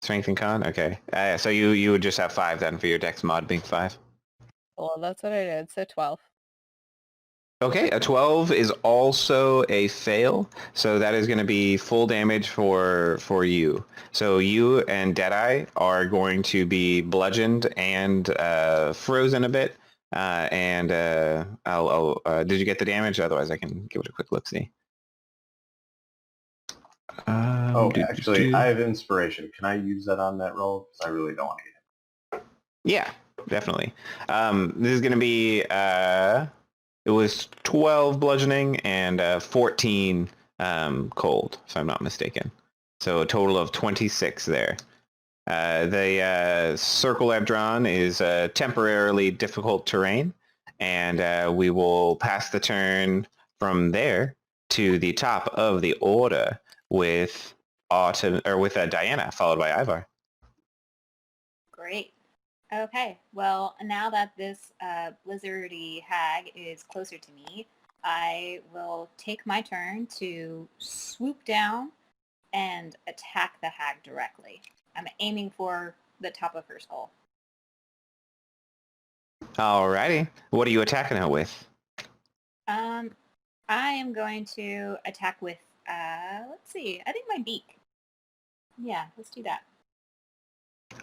Speaker 1: Strength and con? Okay. So you would just have 5 then for your dex mod being 5.
Speaker 5: well, that's what I did. So 12.
Speaker 1: Okay, a 12 is also a fail, so that is going to be full damage for you. So you and Deadeye are going to be bludgeoned and frozen a bit. Did you get the damage? Otherwise, I can give it a quick look-see.
Speaker 6: Actually, I have inspiration. Can I use that on that roll? Because I really don't want to get
Speaker 1: Yeah, definitely. This is going to be... it was 12 bludgeoning and 14 cold, if I'm not mistaken. So a total of 26 there. The circle I've drawn is temporarily difficult terrain, and we will pass the turn from there to the top of the order with Diana, followed by Ivar.
Speaker 3: Great. Okay, well, now that this blizzardy hag is closer to me, I will take my turn to swoop down and attack the hag directly. I'm aiming for the top of her skull.
Speaker 1: Alrighty. What are you attacking her with?
Speaker 3: I am going to attack with, let's see, I think my beak. Yeah, let's do that.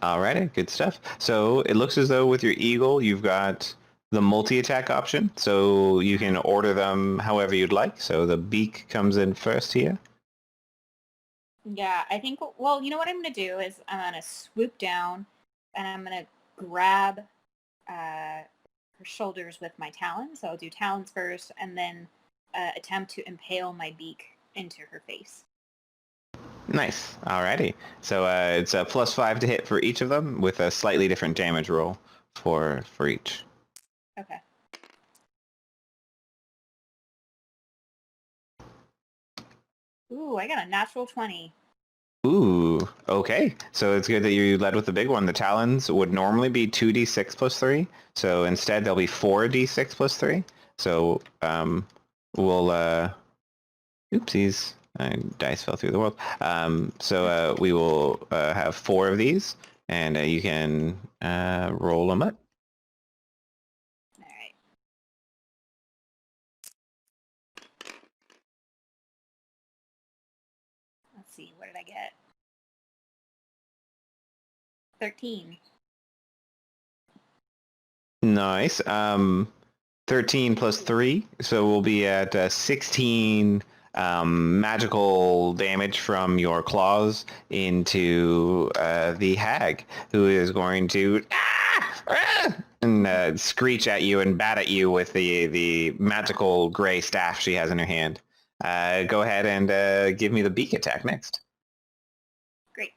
Speaker 1: Alrighty, good stuff. So it looks as though with your eagle, you've got the multi-attack option, so you can order them however you'd like. So the beak comes in first here.
Speaker 3: Yeah, I think, well, you know what I'm going to do is I'm going to swoop down and I'm going to grab her shoulders with my talons. So I'll do talons first and then attempt to impale my beak into her face.
Speaker 1: Nice. Alrighty. So it's a +5 to hit for each of them with a slightly different damage roll for each.
Speaker 3: Okay. Ooh, I got a natural 20.
Speaker 1: Ooh, okay. So it's good that you led with the big one. The talons would normally be 2d6 + 3. So instead they'll be 4d6 + 3. So we'll... Oopsies. Dice fell through the world. So we will have 4 of these, and you can roll them up.
Speaker 3: All right. Let's see, what did I get? 13.
Speaker 1: Nice. 13 + 3, so we'll be at 16 magical damage from your claws into the hag, who is going to and screech at you and bat at you with the magical gray staff she has in her hand. Go ahead and give me the beak attack next.
Speaker 3: Great.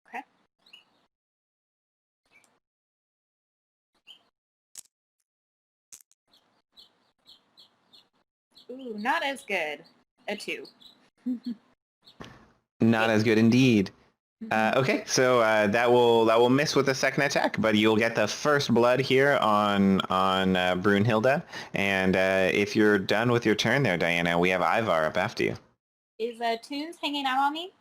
Speaker 3: Okay. Ooh, not as good. A 2.
Speaker 1: Not as good indeed. Okay, so that will miss with the second attack, but you'll get the first blood here on Brunhilde. And if you're done with your turn there, Diana, we have Ivar up after you.
Speaker 3: Is Toons hanging out on me?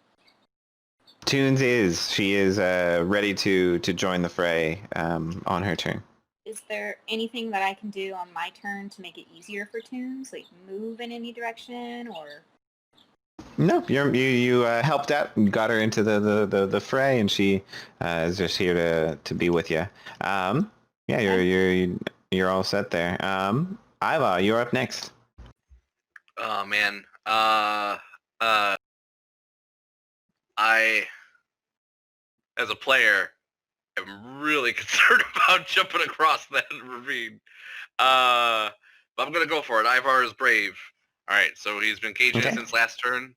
Speaker 1: Toons she is ready to join the fray on her turn.
Speaker 3: is there anything that I can do on my turn to make it easier for Toons? Like move in any direction or?
Speaker 1: No, you helped out and got her into the fray, and she is just here to be with you. Yeah, you're all set there. Iva, you're up next.
Speaker 2: Oh man. I, as a player, am really concerned about jumping across that ravine. But I'm gonna go for it. Ivar is brave. All right, so he's been caging
Speaker 1: Okay.
Speaker 2: it since last turn.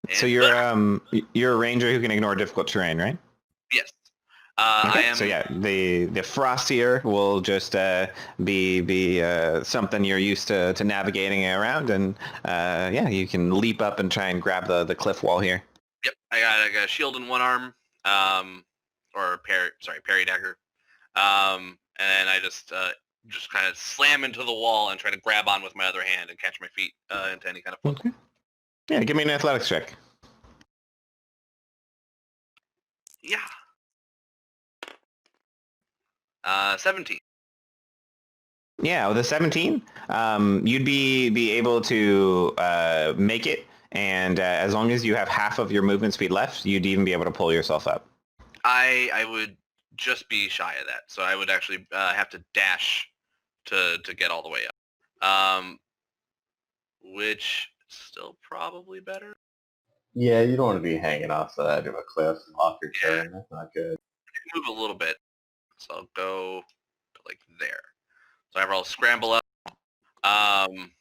Speaker 2: And,
Speaker 1: So you're a ranger who can ignore difficult terrain, right?
Speaker 2: yes.
Speaker 1: Okay.
Speaker 2: I am.
Speaker 1: So yeah, the frostier will just be something you're used to navigating around, and yeah, you can leap up and try and grab the cliff wall here.
Speaker 2: Yep. I got a shield in one arm. Or parry dagger. And then I just kind of slam into the wall and try to grab on with my other hand and catch my feet into any kind of foot.
Speaker 1: Okay. Yeah, give me an athletics check.
Speaker 2: Yeah. 17.
Speaker 1: Yeah, with a 17, you'd be able to make it, and as long as you have half of your movement speed left, you'd even be able to pull yourself up.
Speaker 2: I would just be shy of that, so I would actually have to dash to get all the way up. Which is still probably better.
Speaker 6: Yeah, you don't want to be hanging off the edge of a cliff and off your turn. That's not good.
Speaker 2: Move a little bit, so I'll go to like there. So I'll scramble up, and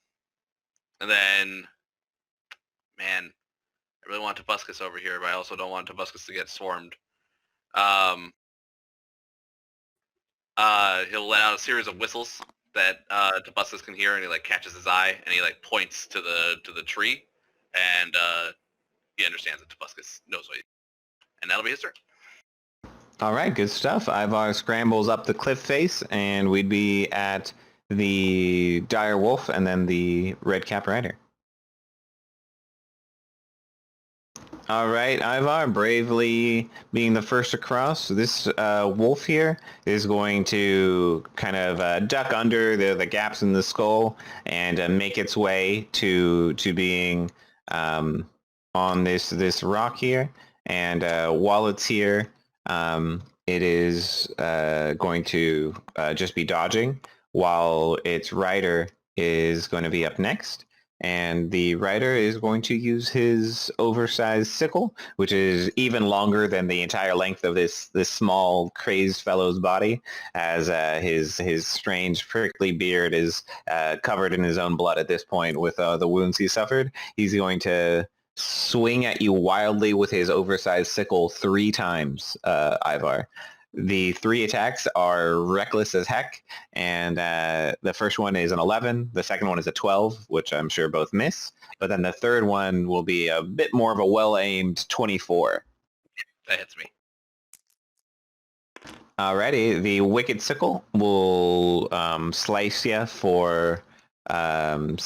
Speaker 2: then, man, I really want Tobuscus over here, but I also don't want Tobuscus to get swarmed. He'll let out a series of whistles that Tobuscus can hear, and he like catches his eye, and he like points to the tree, and he understands that Tobuscus knows what he, and that'll be his turn.
Speaker 1: All right, good stuff. Ivar scrambles up the cliff face, and we'd be at the dire wolf and then the red cap rider. All right, Ivar, bravely being the first across. This wolf here is going to kind of duck under the gaps in the skull and make its way to being on this rock here. And while it's here, it is going to just be dodging, while its rider is going to be up next. And the rider is going to use his oversized sickle, which is even longer than the entire length of this small, crazed fellow's body, as his strange, prickly beard is covered in his own blood at this point with the wounds he suffered. He's going to swing at you wildly with his oversized sickle 3 times, Ivar. The 3 attacks are reckless as heck, and the first one is an 11, the second one is a 12, which I'm sure both miss, but then the third one will be a bit more of a well-aimed 24.
Speaker 2: That hits me.
Speaker 1: Alrighty, the Wicked Sickle will slice you for 7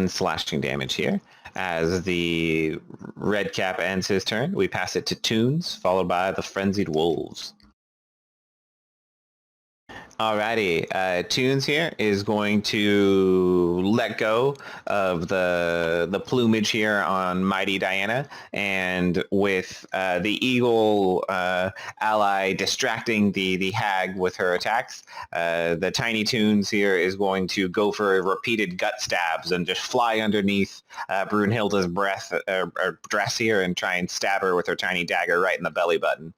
Speaker 1: slashing damage here. As the red cap ends his turn, we pass it to Toons, followed by the Frenzied Wolves. Alrighty, Toons here is going to let go of the plumage here on Mighty Diana, and with the eagle ally distracting the hag with her attacks, the tiny Toons here is going to go for repeated gut stabs and just fly underneath Brunhilde's dress here and try and stab her with her tiny dagger right in the belly button.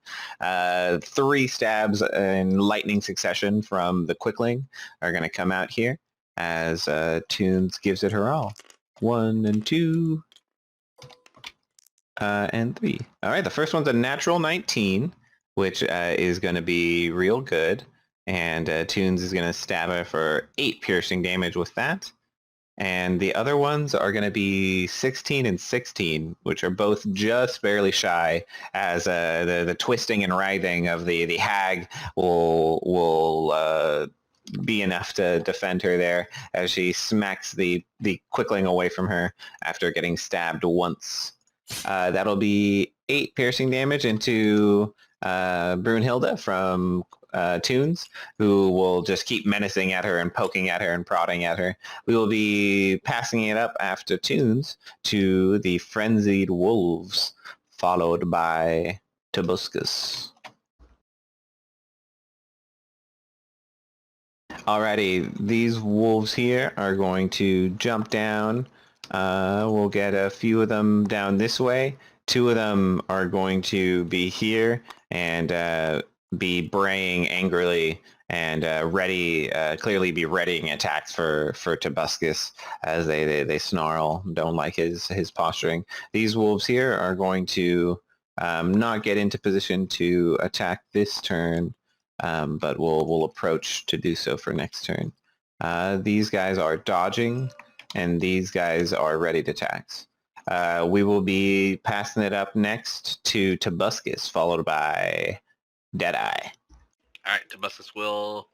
Speaker 1: 3 stabs in lightning succession from the Quickling are going to come out here as Toons gives it her all. 1 and 2 and 3. All right, the first one's a natural 19, which is going to be real good, and Toons is going to stab her for 8 piercing damage with that. And the other ones are going to be 16 and 16, which are both just barely shy, as the twisting and writhing of the hag will be enough to defend her there as she smacks the Quickling away from her after getting stabbed once. That'll be 8 piercing damage into Brunhilde from Toons, who will just keep menacing at her and poking at her and prodding at her. We will be passing it up after Toons to the Frenzied Wolves, followed by Tobuscus. Alrighty, these wolves here are going to jump down. We'll get a few of them down this way. 2 of them are going to be here and be braying angrily and clearly be readying attacks for Tobuscus as they snarl. Don't like his posturing. These wolves here are going to not get into position to attack this turn. But we'll approach to do so for next turn. These guys are dodging, and these guys are ready to tax. We will be passing it up next to Tobuscus, followed by Deadeye.
Speaker 2: All right, Tobuscus will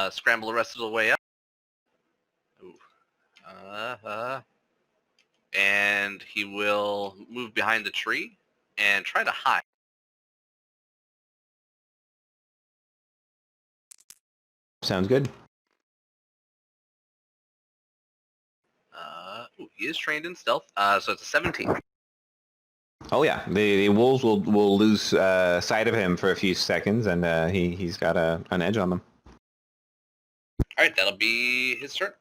Speaker 2: scramble the rest of the way up. Ooh. And he will move behind the tree and try to hide.
Speaker 1: Sounds good.
Speaker 2: He is trained in stealth, so it's a 17.
Speaker 1: Oh yeah, the wolves will lose sight of him for a few seconds, and he's got an edge on them.
Speaker 2: All right, that'll be his turn.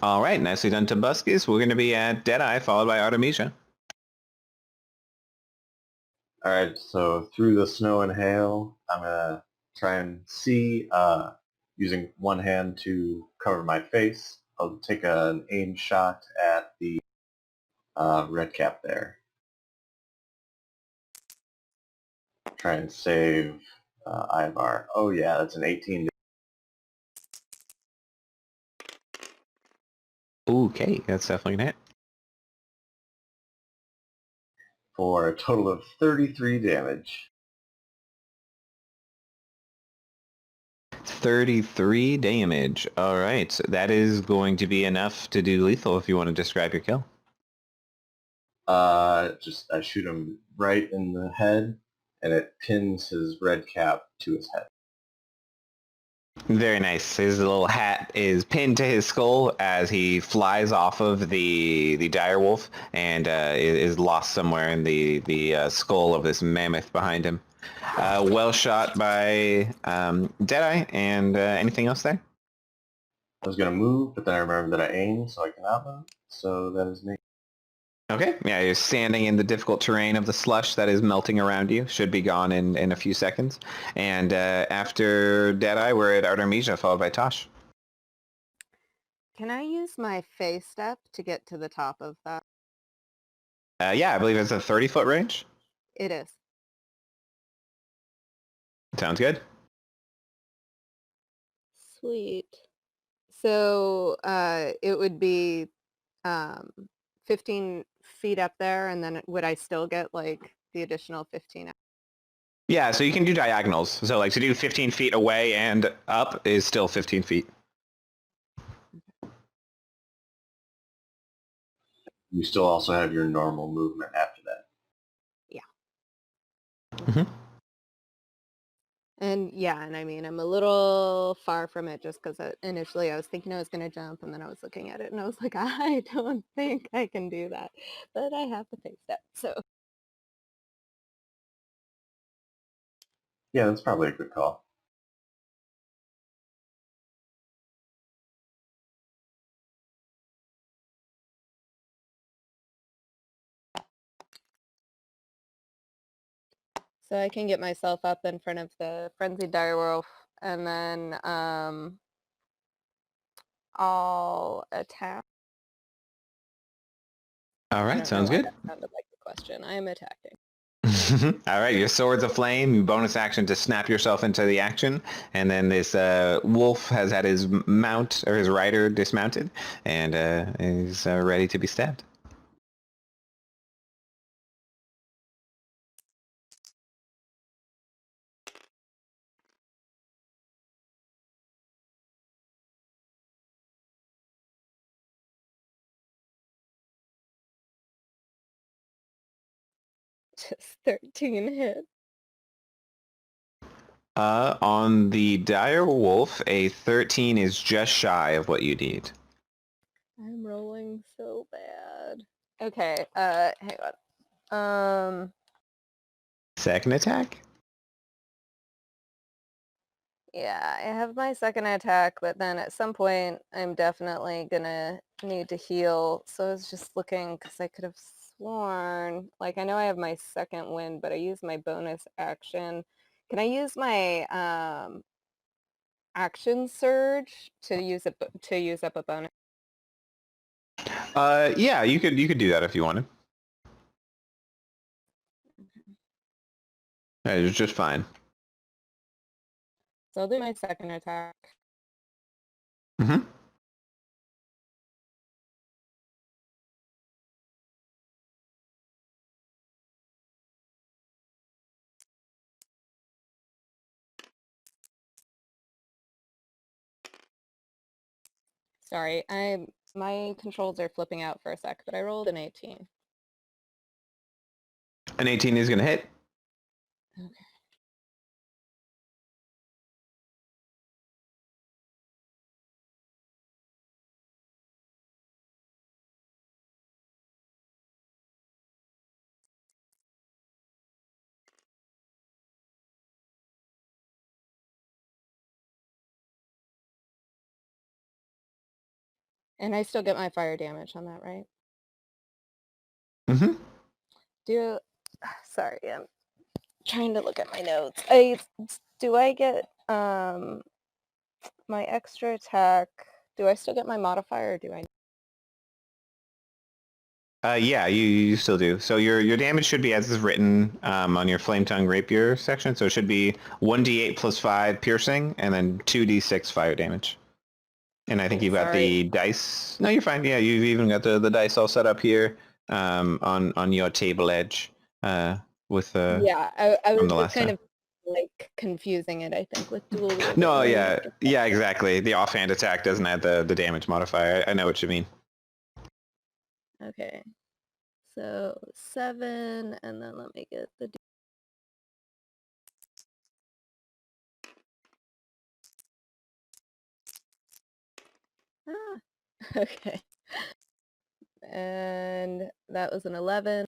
Speaker 1: All right, nicely done, Tobuscus. We're going to be at Deadeye, followed by Artemisia.
Speaker 6: Alright, so through the snow and hail, I'm gonna try and see, using one hand to cover my face. I'll take an aim shot at the red cap there. Try and save Ivar. Oh yeah, that's an 18.
Speaker 1: Okay, that's definitely going to hit.
Speaker 6: For a total of 33 damage.
Speaker 1: 33 damage. All right, so that is going to be enough to do lethal if you want to describe your kill.
Speaker 6: Just I shoot him right in the head, and it pins his red cap to his head.
Speaker 1: Very nice. His little hat is pinned to his skull as he flies off of the direwolf and is lost somewhere in the skull of this mammoth behind him. Well shot by Deadeye. And anything else there?
Speaker 6: I was gonna move, but then I remembered that I aimed, so I cannot move. So that is me.
Speaker 1: Okay. Yeah, you're standing in the difficult terrain of the slush that is melting around you. Should be gone in a few seconds. And after Deadeye, we're at Artemisia, followed by Tosh.
Speaker 5: Can I use my phase step to get to the top of that?
Speaker 1: Yeah, I believe it's a 30-foot range.
Speaker 5: It is.
Speaker 1: Sounds good.
Speaker 5: Sweet. So it would be 15 feet up there, and then would I still get like the additional 15?
Speaker 1: Yeah, so you can do diagonals. So like to do 15 feet away and up is still 15 feet.
Speaker 6: You still also have your normal movement after that.
Speaker 5: Yeah. And yeah, and I mean, I'm a little far from it just because initially I was thinking I was going to jump, and then I was looking at it and I was like, I don't think I can do that, but I have the phase step, so.
Speaker 6: Yeah, that's probably a good call.
Speaker 5: So I can get myself up in front of the frenzied direwolf, and then I'll attack.
Speaker 1: All
Speaker 5: I
Speaker 1: right,
Speaker 5: don't know
Speaker 1: sounds
Speaker 5: why
Speaker 1: good.
Speaker 5: that sounded like the question. I am attacking.
Speaker 1: All right, your sword's aflame. You bonus action to snap yourself into the action, and then this wolf has had his mount or his rider dismounted and is ready to be stabbed.
Speaker 5: Just 13 hit.
Speaker 1: On the dire wolf, a 13 is just shy of what you need.
Speaker 5: I'm rolling so bad. Okay, hang on.
Speaker 1: Second attack?
Speaker 5: Yeah, I have my second attack, but then at some point I'm definitely gonna need to heal. So I was just looking because I could have sworn, like I know I have my second wind, but I use my bonus action. Can I use my action surge to use up a bonus?
Speaker 1: Yeah, you could do that if you wanted. It's just fine.
Speaker 5: So I'll do my second attack.
Speaker 1: Mm-hmm.
Speaker 5: Sorry, my controls are flipping out for a sec, but I rolled an 18.
Speaker 1: An 18 is going to hit.
Speaker 5: Okay. And I still get my fire damage on that, right?
Speaker 1: Mm-hmm.
Speaker 5: Sorry, I'm trying to look at my notes. Do I get my extra attack? Do I still get my modifier or do I?
Speaker 1: Yeah, you still do. So your damage should be as is written on your Flame Tongue Rapier section. So it should be 1d8 plus 5 piercing, and then 2d6 fire damage. And I think you've got the dice. No, you're fine. Yeah, you've even got the dice all set up here on your table edge with
Speaker 5: Yeah, I
Speaker 1: from
Speaker 5: was
Speaker 1: the
Speaker 5: just
Speaker 1: last
Speaker 5: kind
Speaker 1: time.
Speaker 5: of like confusing it, I think, with dual wielding.
Speaker 1: No,
Speaker 5: Let me
Speaker 1: yeah,
Speaker 5: get
Speaker 1: yeah, exactly. The offhand attack doesn't add the damage modifier. I know what you mean.
Speaker 5: Okay. So 7, and then let me get the. Ah, okay. And that was an 11.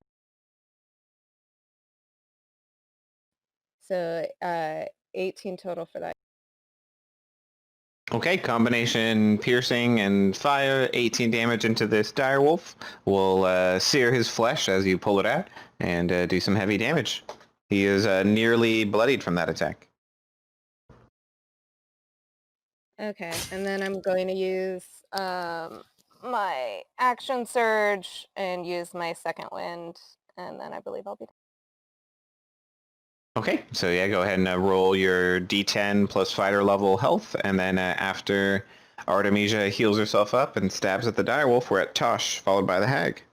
Speaker 5: So 18 total for that.
Speaker 1: Okay, combination piercing and fire, 18 damage into this direwolf. Will sear his flesh as you pull it out and do some heavy damage. He is nearly bloodied from that attack.
Speaker 5: Okay, and then I'm going to use my action surge and use my second wind, and then I believe I'll be done.
Speaker 1: Okay, so yeah, go ahead and roll your d10 plus fighter level health, and then after Artemisia heals herself up and stabs at the direwolf, we're at Tosh, followed by the hag.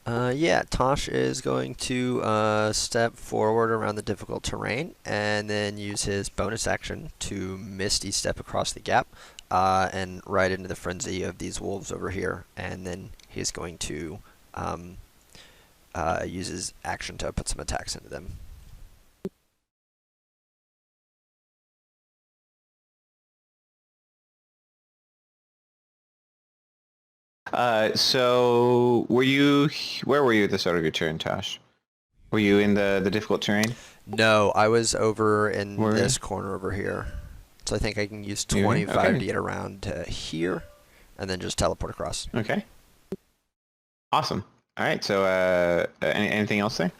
Speaker 4: Yeah, Tosh is going to step forward around the difficult terrain and then use his bonus action to Misty Step across the gap and right into the frenzy of these wolves over here. And then he's going to use his action to put some attacks into them.
Speaker 1: So where were you at the start of your turn, Tosh? Were you in the difficult terrain?
Speaker 4: No, I was over in
Speaker 1: Where?
Speaker 4: this corner over here. So I think I can use
Speaker 1: You were?
Speaker 4: 25
Speaker 1: Okay.
Speaker 4: to get around to here and then just teleport across.
Speaker 1: Okay. Awesome. All right, so anything else there?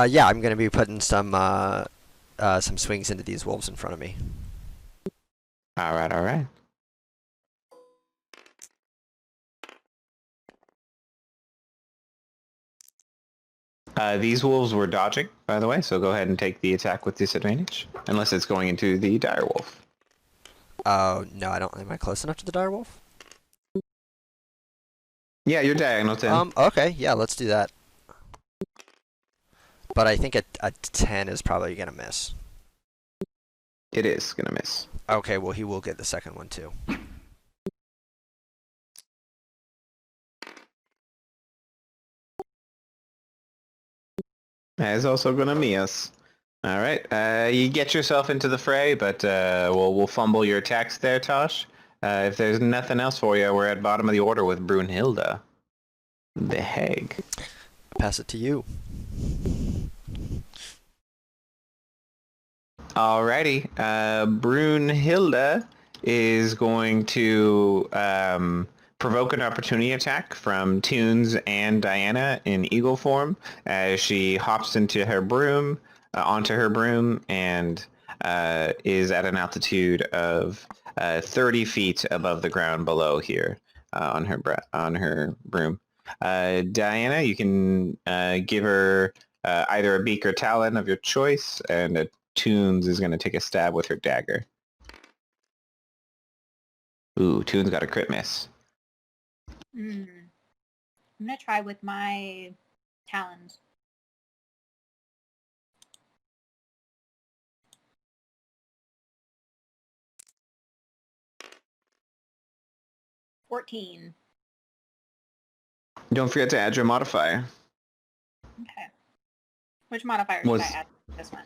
Speaker 4: Yeah, I'm going to be putting some swings into these wolves in front of me.
Speaker 1: All right, all right. These wolves were dodging, by the way, so go ahead and take the attack with disadvantage, unless it's going into the direwolf.
Speaker 4: Oh, no, I don't. Am I close enough to the direwolf?
Speaker 1: Yeah, you're diagonal 10.
Speaker 4: Okay, yeah, let's do that. But I think a 10 is probably going to miss.
Speaker 1: It is going to miss.
Speaker 4: Okay, well, he will get the second one, too.
Speaker 1: That is also going to miss. All right. You get yourself into the fray, but we'll fumble your attacks there, Tosh. If there's nothing else for you, we're at bottom of the order with Brunhilde, the hag.
Speaker 4: Pass it to you.
Speaker 1: Alrighty. Brunhilde is going to provoke an opportunity attack from Toons and Diana in eagle form as she hops into her broom, onto her broom, and is at an altitude of 30 feet above the ground below here on her broom. Diana, you can give her either a beak or talon of your choice, and a Toons is going to take a stab with her dagger. Ooh, Toons got a crit miss.
Speaker 3: I'm going to try with my talons. $14.
Speaker 1: Don't forget to add your modifier.
Speaker 3: Okay. Which modifier should I add to this one?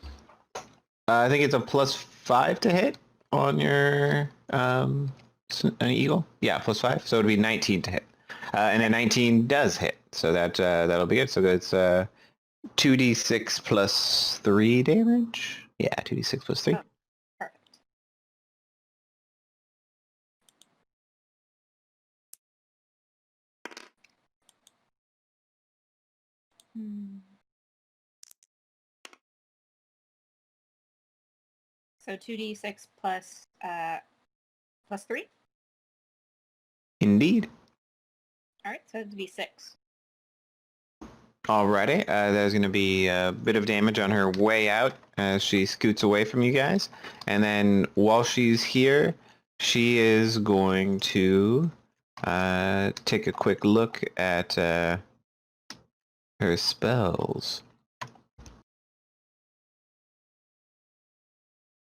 Speaker 1: I think it's a +5 to hit on your an eagle. Yeah, +5. So it'd be 19 to hit. And a 19 does hit. So that'll be it. So that's 2d6 plus 3 damage. Yeah, 2d6 plus 3.
Speaker 3: Oh, perfect. So 2d6 plus 3?
Speaker 1: Indeed.
Speaker 3: All right, so it'd be 6.
Speaker 1: Alrighty, there's going to be a bit of damage on her way out as she scoots away from you guys. And then while she's here, she is going to take a quick look at her spells.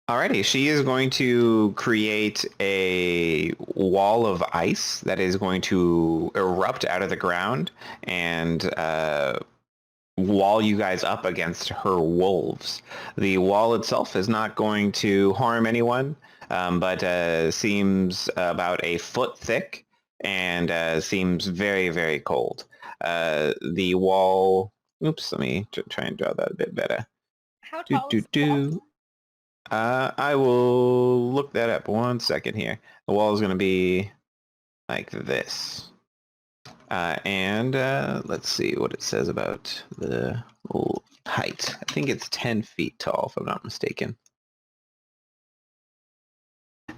Speaker 1: Alrighty, she is going to create a wall of ice that is going to erupt out of the ground and wall you guys up against her wolves. The wall itself is not going to harm anyone, but seems about a foot thick and seems very, very cold. The wall... Oops, let me try and draw that a bit better.
Speaker 3: How tall is the wall?
Speaker 1: I will look that up 1 second here. The wall is going to be like this. And let's see what it says about the height. I think it's 10 feet tall, if I'm not mistaken.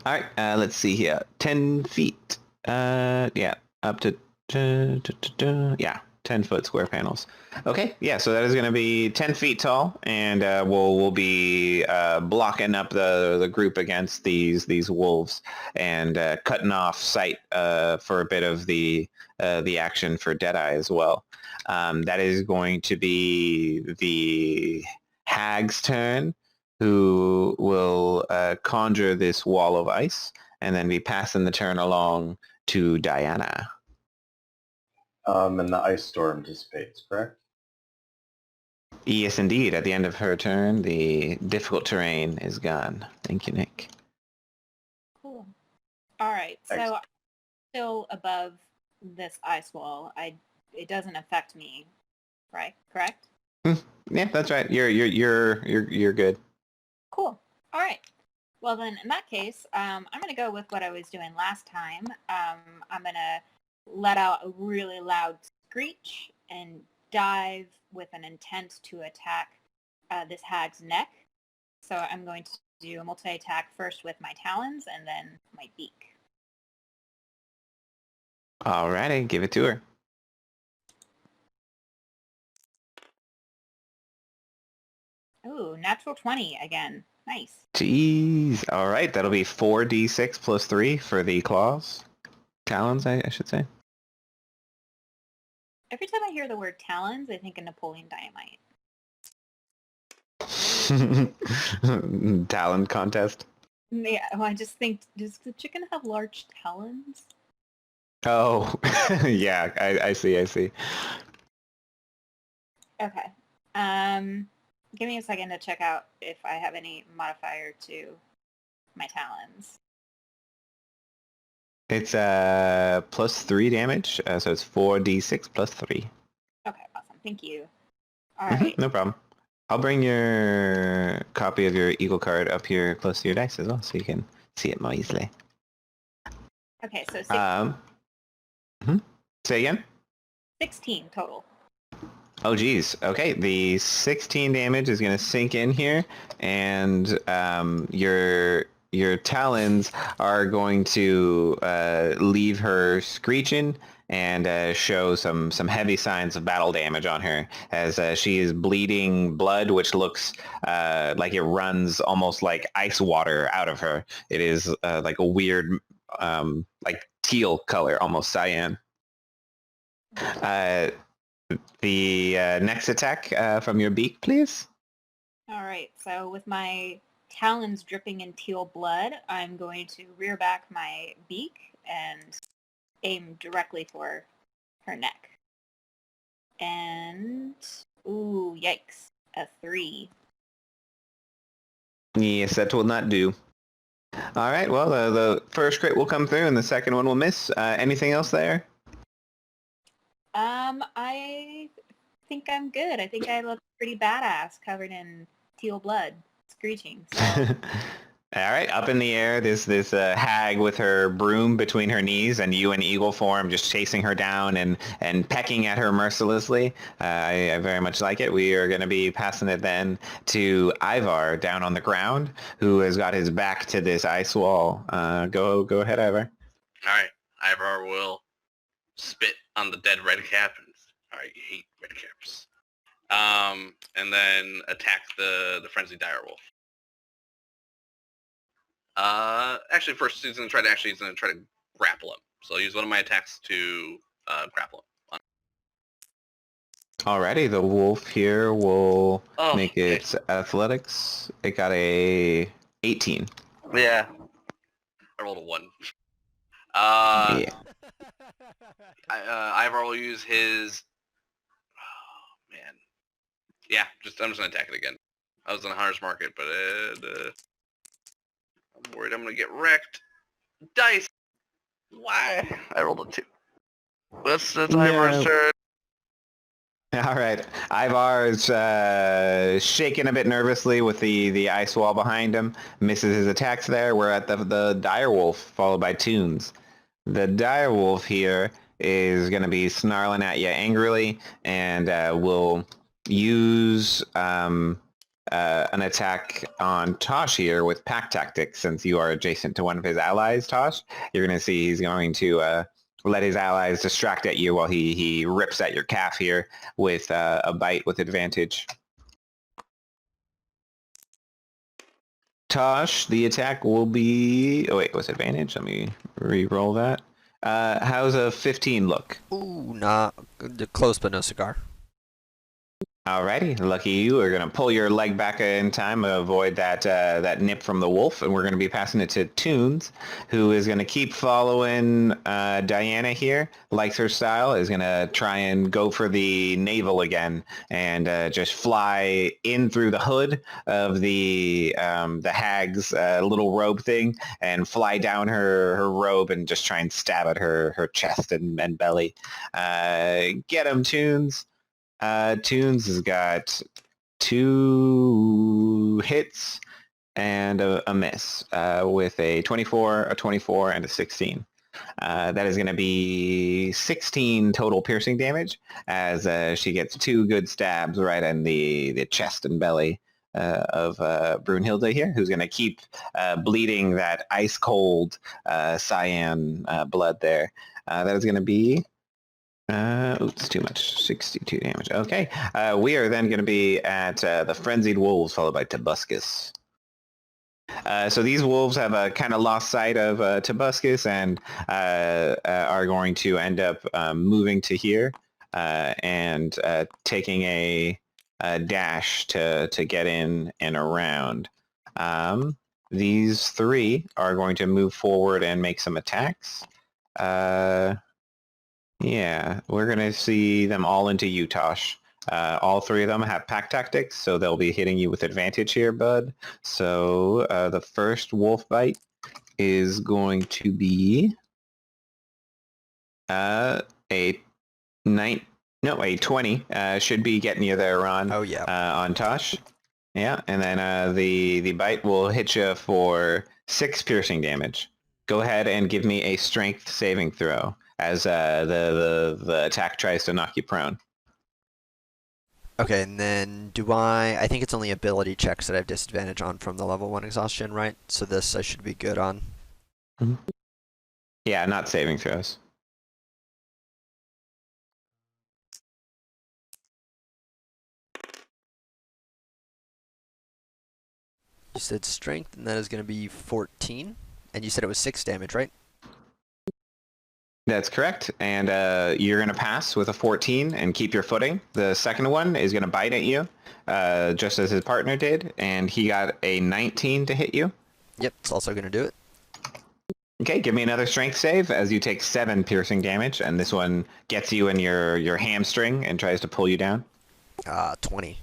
Speaker 1: All right, let's see here. 10 feet. Yeah, up to... yeah, 10-foot square panels. Okay, yeah, so that is going to be 10 feet tall, and we'll be blocking up the group against these wolves and cutting off sight for a bit of the action for Deadeye as well. That is going to be the hag's turn, who will conjure this wall of ice and then be passing the turn along to Diana.
Speaker 6: And the ice storm dissipates, correct?
Speaker 1: Yes, indeed. At the end of her turn, the difficult terrain is gone. Thank you, Nick.
Speaker 3: Cool. All right, so
Speaker 6: Thanks.
Speaker 3: I'm still above this ice wall. It doesn't affect me, right? Correct?
Speaker 1: Yeah, that's right. You're good.
Speaker 3: Cool. All right. Well, then, in that case, I'm going to go with what I was doing last time. I'm going to let out a really loud screech and dive with an intent to attack this hag's neck. So I'm going to do a multi-attack first with my talons and then my beak.
Speaker 1: Alrighty, give it to her.
Speaker 3: Ooh, natural 20 again. Nice.
Speaker 1: Jeez. All right, that'll be 4d6 plus 3 for the claws. Talons, I should say.
Speaker 3: Every time I hear the word talons, I think of Napoleon Dynamite.
Speaker 1: Talon contest.
Speaker 3: Yeah, well, I just think, does the chicken have large talons?
Speaker 1: Oh, yeah, I see.
Speaker 3: Okay. Give me a second to check out if I have any modifier to my talons.
Speaker 1: It's +3 damage, so it's 4d6 plus 3.
Speaker 3: Okay, awesome. Thank you. All right.
Speaker 1: No problem. I'll bring your copy of your Eagle card up here close to your dice as well, so you can see it more easily.
Speaker 3: Okay, so
Speaker 1: Say again?
Speaker 3: 16 total.
Speaker 1: Oh, geez. Okay, the 16 damage is going to sink in here, and your talons are going to leave her screeching and show some heavy signs of battle damage on her as she is bleeding blood, which looks like it runs almost like ice water out of her. It is like a weird, like teal color, almost cyan. The next attack from your beak, please.
Speaker 3: All right, so with my talons dripping in teal blood, I'm going to rear back my beak and aim directly for her neck. And, ooh, yikes, a 3.
Speaker 1: Yes, that will not do. All right, well, the first crit will come through and the second one will miss. Anything else there?
Speaker 3: I think I'm good. I think I look pretty badass covered in teal blood, screeching. So.
Speaker 1: All right, up in the air, this hag with her broom between her knees, and you in eagle form just chasing her down and pecking at her mercilessly. I very much like it. We are going to be passing it then to Ivar down on the ground, who has got his back to this ice wall. Go ahead, Ivar.
Speaker 2: All right, Ivar will spit on the dead red cap. All right, you hate red caps. And then attack the frenzied direwolf. Actually, first he's gonna try to grapple him. So I'll use one of my attacks to grapple him.
Speaker 1: Alrighty, the wolf here will make
Speaker 2: okay.
Speaker 1: its athletics. It got a 18.
Speaker 2: Yeah. I rolled a 1.
Speaker 1: Yeah.
Speaker 2: Ivar will use his... Oh, man. Yeah, I'm just gonna attack it again. I was in a hunter's market, but I'm worried I'm gonna get wrecked. Dice! Why? I rolled a 2. That's Ivar's turn.
Speaker 1: All right. Ivar is shaking a bit nervously with the ice wall behind him. Misses his attacks there. We're at the direwolf, followed by Toons. The direwolf here is going to be snarling at you angrily and will use an attack on Tosh here with pack tactics. Since you are adjacent to one of his allies, Tosh, you're going to see he's going to let his allies distract at you while he rips at your calf here with a bite with advantage. Tosh, the attack will be... Oh, wait, what's advantage? Let me re-roll that. How's a 15 look?
Speaker 4: Ooh, nah. Close but no cigar.
Speaker 1: Alrighty, lucky you are going to pull your leg back in time to avoid that nip from the wolf, and we're going to be passing it to Toons, who is going to keep following Diana here, likes her style, is going to try and go for the navel again, and just fly in through the hood of the hag's little robe thing, and fly down her robe and just try and stab at her chest and belly. Get him, Toons. Toons has got 2 hits and a miss with a 24, a 24, and a 16. That is going to be 16 total piercing damage as she gets 2 good stabs right in the chest and belly of Brunhilde here, who's going to keep bleeding that ice-cold cyan blood there. That is going to be... oops, too much. 62 damage. Okay. We are then going to be at the Frenzied Wolves, followed by Tobuscus. So these wolves have kind of lost sight of Tobuscus and are going to end up moving to here and taking a dash to get in and around. These 3 are going to move forward and make some attacks. Yeah, we're going to see them all into you, Tosh. All three of them have pack tactics, so they'll be hitting you with advantage here, bud. So the first wolf bite is going to be a 20. Should be getting you there, Ron.
Speaker 4: Oh yeah.
Speaker 1: On Tosh. Yeah, and then the bite will hit you for 6 piercing damage. Go ahead and give me a strength saving throw as the attack tries to knock you prone.
Speaker 4: Okay, and then I think it's only ability checks that I have disadvantage on from the level 1 exhaustion, right? So this I should be good on.
Speaker 1: Mm-hmm. Yeah, not saving throws.
Speaker 4: You said strength, and that is going to be 14. And you said it was 6 damage, right?
Speaker 1: That's correct. And you're going to pass with a 14 and keep your footing. The second one is going to bite at you, just as his partner did. And he got a 19 to hit you.
Speaker 4: Yep, it's also going to do it.
Speaker 1: Okay, give me another strength save as you take 7 piercing damage. And this one gets you in your hamstring and tries to pull you down.
Speaker 4: 20.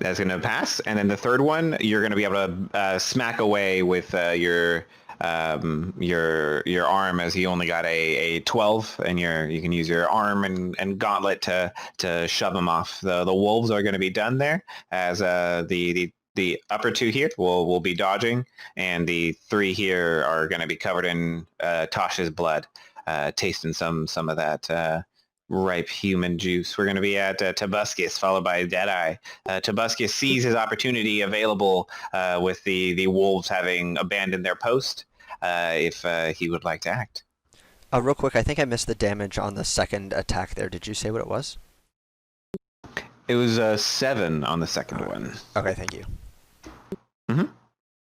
Speaker 1: That's going to pass. And then the third one, you're going to be able to smack away with your arm, as he only got a 12, and you can use your arm and gauntlet to shove him off. The wolves are going to be done there, as the upper 2 here will be dodging, and the 3 here are going to be covered in Tosh's blood, tasting some of that ripe human juice. We're going to be at Tobuscus, followed by Deadeye. Tobuscus sees his opportunity available with the wolves having abandoned their post, if he would like to act.
Speaker 4: Real quick, I think I missed the damage on the second attack there. Did you say what it was?
Speaker 1: It was 7 on the second one.
Speaker 4: Okay, thank you.
Speaker 1: Mm-hmm.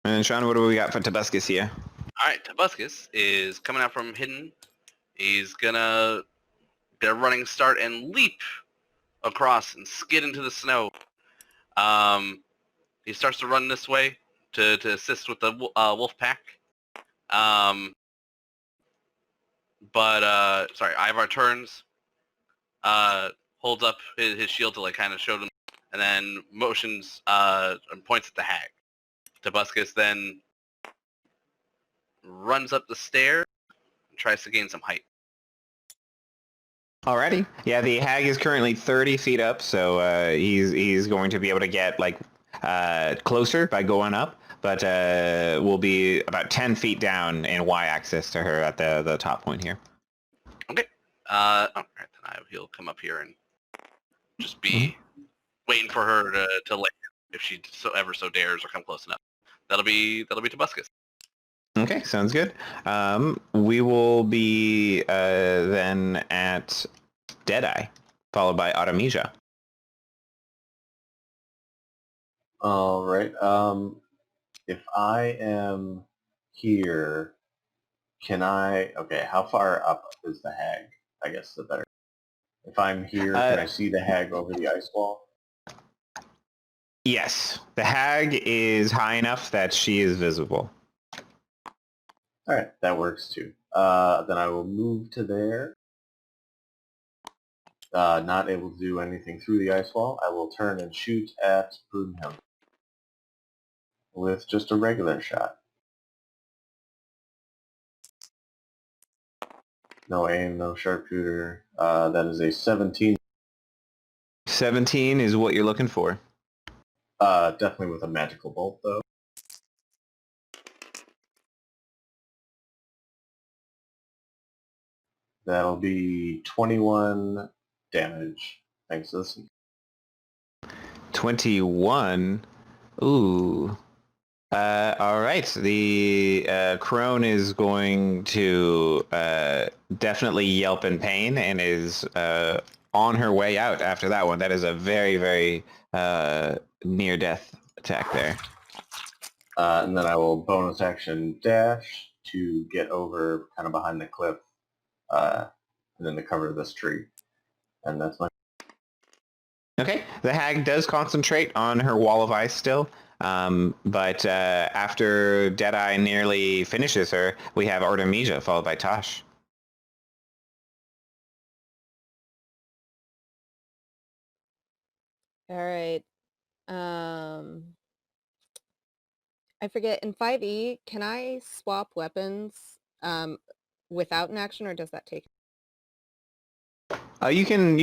Speaker 1: And Sean, what do we got for Tobuscus here?
Speaker 2: All right, Tobuscus is coming out from hidden. He's gonna get a running start and leap across and skid into the snow. He starts to run this way to assist with the wolf pack. Sorry, Ivar turns, holds up his shield to like kind of show them, and then motions and points at the hag. Tobuscus then runs up the stair and tries to gain some height.
Speaker 1: Alrighty. Yeah, the hag is currently 30 feet up, so he's going to be able to get like closer by going up, but will be about 10 feet down in y-axis to her at the top point here.
Speaker 2: Okay. All right, then he'll come up here and just be waiting for her to land if she ever so dares or come close enough. That'll be Tobuscus.
Speaker 1: Okay, sounds good. We will be then at Deadeye, followed by Artemisia.
Speaker 6: All right. If I am here, can I? Okay, how far up is the hag? I guess the better. If I'm here, can I see the hag over the ice wall?
Speaker 1: Yes, the hag is high enough that she is visible.
Speaker 6: All right, that works too. Then I will move to there. Not able to do anything through the ice wall. I will turn and shoot at Brunhild with just a regular shot. No aim, no sharpshooter. That is a 17.
Speaker 1: 17 is what you're looking for.
Speaker 6: Definitely with a magical bolt, though. That'll be 21 damage. Thanks to this.
Speaker 1: 21. Ooh. All right. The crone is going to definitely yelp in pain and is on her way out after that one. That is a very, very near-death attack there.
Speaker 6: And then I will bonus action dash to get over kind of behind the cliff and then to cover this tree. And that's my...
Speaker 1: Okay. The hag does concentrate on her wall of ice still. But after Deadeye nearly finishes her, we have Artemisia followed by Tosh.
Speaker 5: All right. I forget, in 5e, can I swap weapons without an action, or does that take?
Speaker 1: You can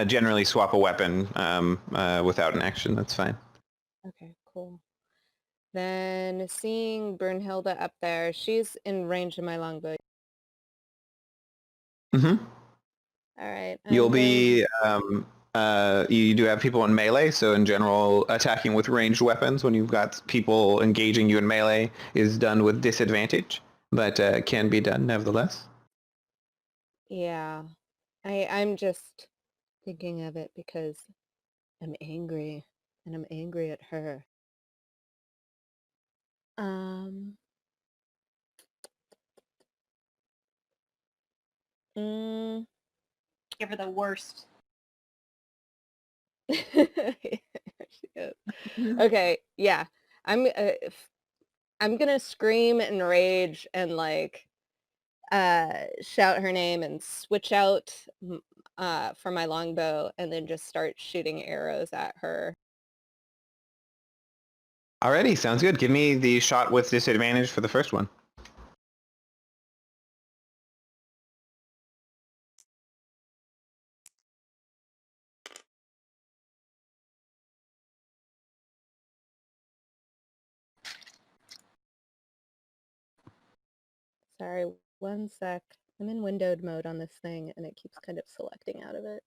Speaker 1: generally swap a weapon without an action. That's fine.
Speaker 5: Okay, cool. Then seeing Brunhilde up there, she's in range of my longbow.
Speaker 1: Mm-hmm.
Speaker 5: All right.
Speaker 1: You'll
Speaker 5: I'm going-
Speaker 1: be you do have people in melee, so in general, attacking with ranged weapons when you've got people engaging you in melee is done with disadvantage, but can be done nevertheless.
Speaker 5: Yeah. I'm just thinking of it because I'm angry, and I'm angry at her. Mm.
Speaker 3: Give her the worst.
Speaker 5: She is. Okay, yeah. I'm gonna scream and rage and like shout her name and switch out for my longbow and then just start shooting arrows at her.
Speaker 1: Alrighty, sounds good. Give me the shot with disadvantage for the first one.
Speaker 5: Sorry, one sec. I'm in windowed mode on this thing and it keeps kind of selecting out of it.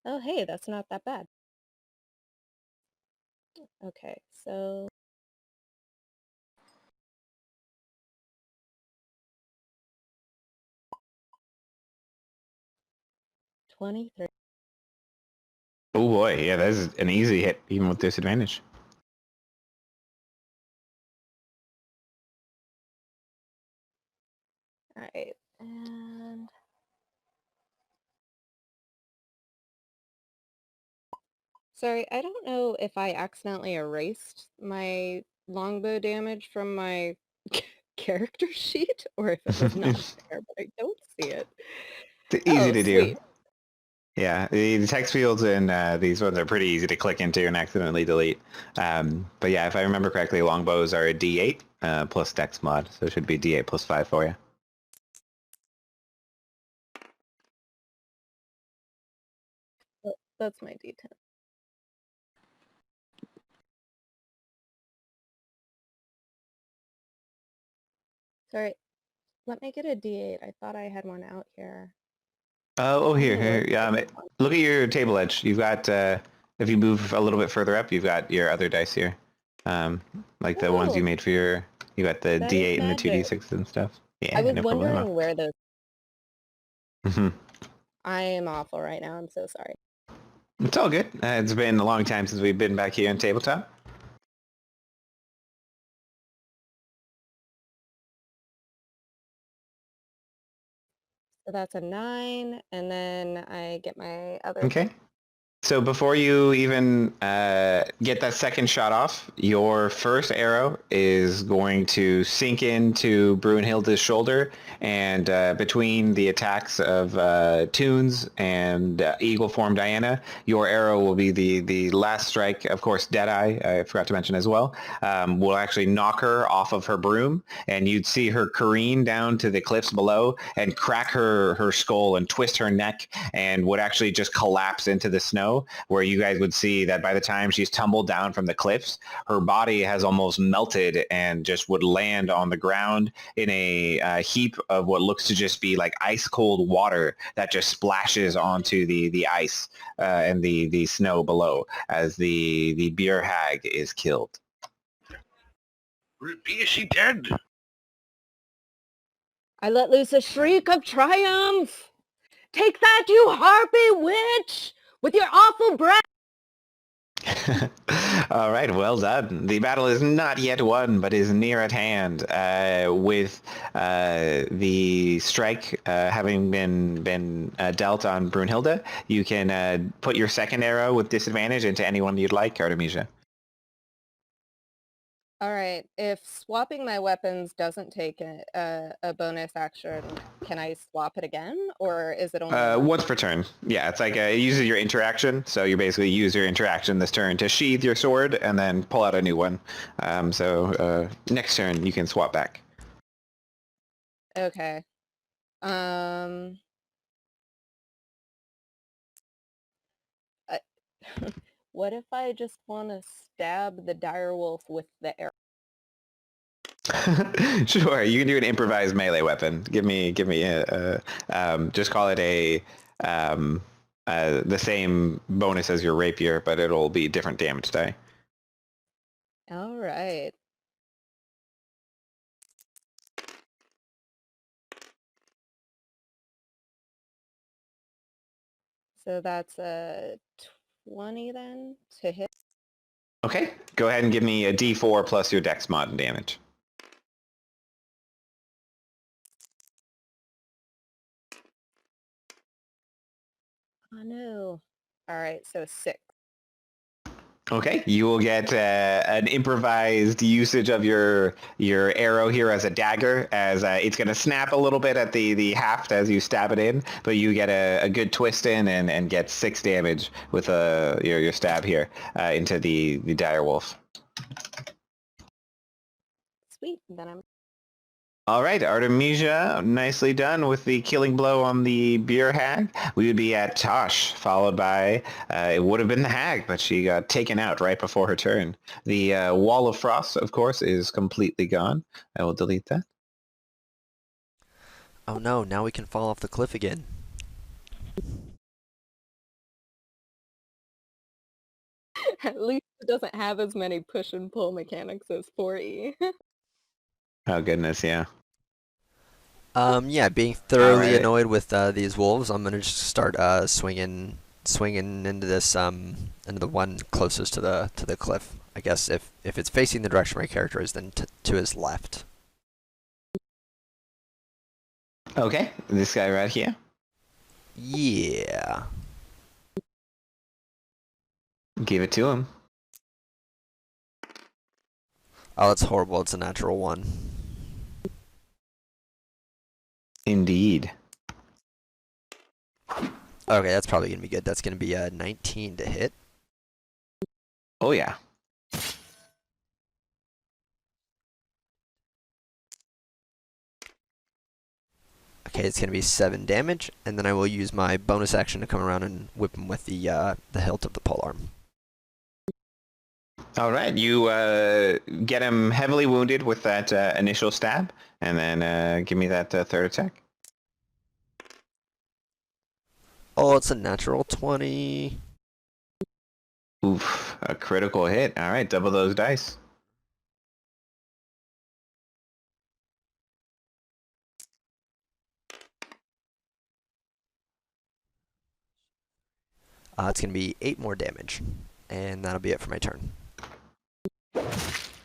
Speaker 5: Oh, hey, that's not that bad. Okay, so $23.
Speaker 1: Oh boy, yeah, that's an easy hit even with disadvantage.
Speaker 5: All right, and sorry, I don't know if I accidentally erased my longbow damage from my character sheet or if it was not there, but I don't see it.
Speaker 1: It's easy to do.
Speaker 5: Sweet.
Speaker 1: Yeah, the text fields in these ones are pretty easy to click into and accidentally delete. But yeah, if I remember correctly, longbows are a D8 plus Dex mod, so it should be D8 plus 5 for you.
Speaker 5: That's my D10. Sorry, let me get a D8. I thought I had one out here.
Speaker 1: Here. Look at your table edge. You've got, if you move a little bit further up, you've got your other dice here. Like the ones you made for your, you got the
Speaker 5: That
Speaker 1: D8
Speaker 5: is
Speaker 1: and the
Speaker 5: magic.
Speaker 1: 2D6 and stuff. Yeah,
Speaker 5: I was
Speaker 1: no
Speaker 5: wondering
Speaker 1: problemo.
Speaker 5: where those...
Speaker 1: Mhm.
Speaker 5: I am awful right now. I'm so sorry.
Speaker 1: It's all good. It's been a long time since we've been back here on tabletop.
Speaker 5: So that's a 9, and then I get my other...
Speaker 1: Okay. So before you even get that second shot off, your first arrow is going to sink into Brunhilde's shoulder, and between the attacks of Toons and Eagle Form Diana, your arrow will be the last strike. Of course, Deadeye, I forgot to mention as well, will actually knock her off of her broom, and you'd see her careen down to the cliffs below and crack her skull and twist her neck, and would actually just collapse into the snow, where you guys would see that by the time she's tumbled down from the cliffs, her body has almost melted and just would land on the ground in a heap of what looks to just be like ice cold water that just splashes onto the ice and the snow below as the beer hag is killed.
Speaker 2: Is she dead?
Speaker 5: I let loose a shriek of triumph! Take that, you harpy witch! With your awful breath!
Speaker 1: All right, well done. The battle is not yet won, but is near at hand. With the strike having been dealt on Brunhilde, you can put your second arrow with disadvantage into anyone you'd like, Artemisia.
Speaker 5: All right. If swapping my weapons doesn't take a bonus action, can I swap it again, or is it only
Speaker 1: Once per turn. Yeah, it's like it uses your interaction. So you basically use your interaction this turn to sheath your sword and then pull out a new one. So next turn you can swap back.
Speaker 5: Okay. What if I just want to stab the direwolf with the arrow?
Speaker 1: Sure, you can do an improvised melee weapon. Give me just call it the same bonus as your rapier, but it'll be different damage die.
Speaker 5: All right. So that's a 20 then to hit.
Speaker 1: Okay, go ahead and give me a D4 plus your Dex mod damage.
Speaker 5: Oh no. All right, so 6.
Speaker 1: Okay, you will get an improvised usage of your arrow here as a dagger, as it's going to snap a little bit at the haft as you stab it in, but you get a good twist in and get 6 damage with your stab here into the direwolf.
Speaker 5: Sweet. Then I'm
Speaker 1: All right, Artemisia, nicely done with the killing blow on the beer hag. We would be at Tosh, followed by, it would have been the hag, but she got taken out right before her turn. The wall of frost, of course, is completely gone. I will delete that.
Speaker 4: Oh no, now we can fall off the cliff again.
Speaker 5: at least it doesn't have as many push and pull mechanics as 4E.
Speaker 1: Oh, goodness, yeah.
Speaker 4: Yeah, being thoroughly
Speaker 1: Alright.
Speaker 4: annoyed with these wolves, I'm gonna just start swinging into this into the one closest to the cliff. I guess if it's facing the direction my character is, then to his left.
Speaker 1: Okay, this guy right here.
Speaker 4: Yeah.
Speaker 1: Give it to him.
Speaker 4: Oh, that's horrible. It's a natural 1.
Speaker 1: Indeed.
Speaker 4: Okay, that's probably gonna be good. That's gonna be a 19 to hit.
Speaker 1: Oh, yeah.
Speaker 4: Okay, it's gonna be 7 damage, and then I will use my bonus action to come around and whip him with the hilt of the polearm.
Speaker 1: All right, you get him heavily wounded with that initial stab, and then give me that third attack.
Speaker 4: Oh, it's a natural 20.
Speaker 1: Oof, a critical hit. All right, double those dice.
Speaker 4: It's gonna be 8 more damage, and that'll be it for my turn.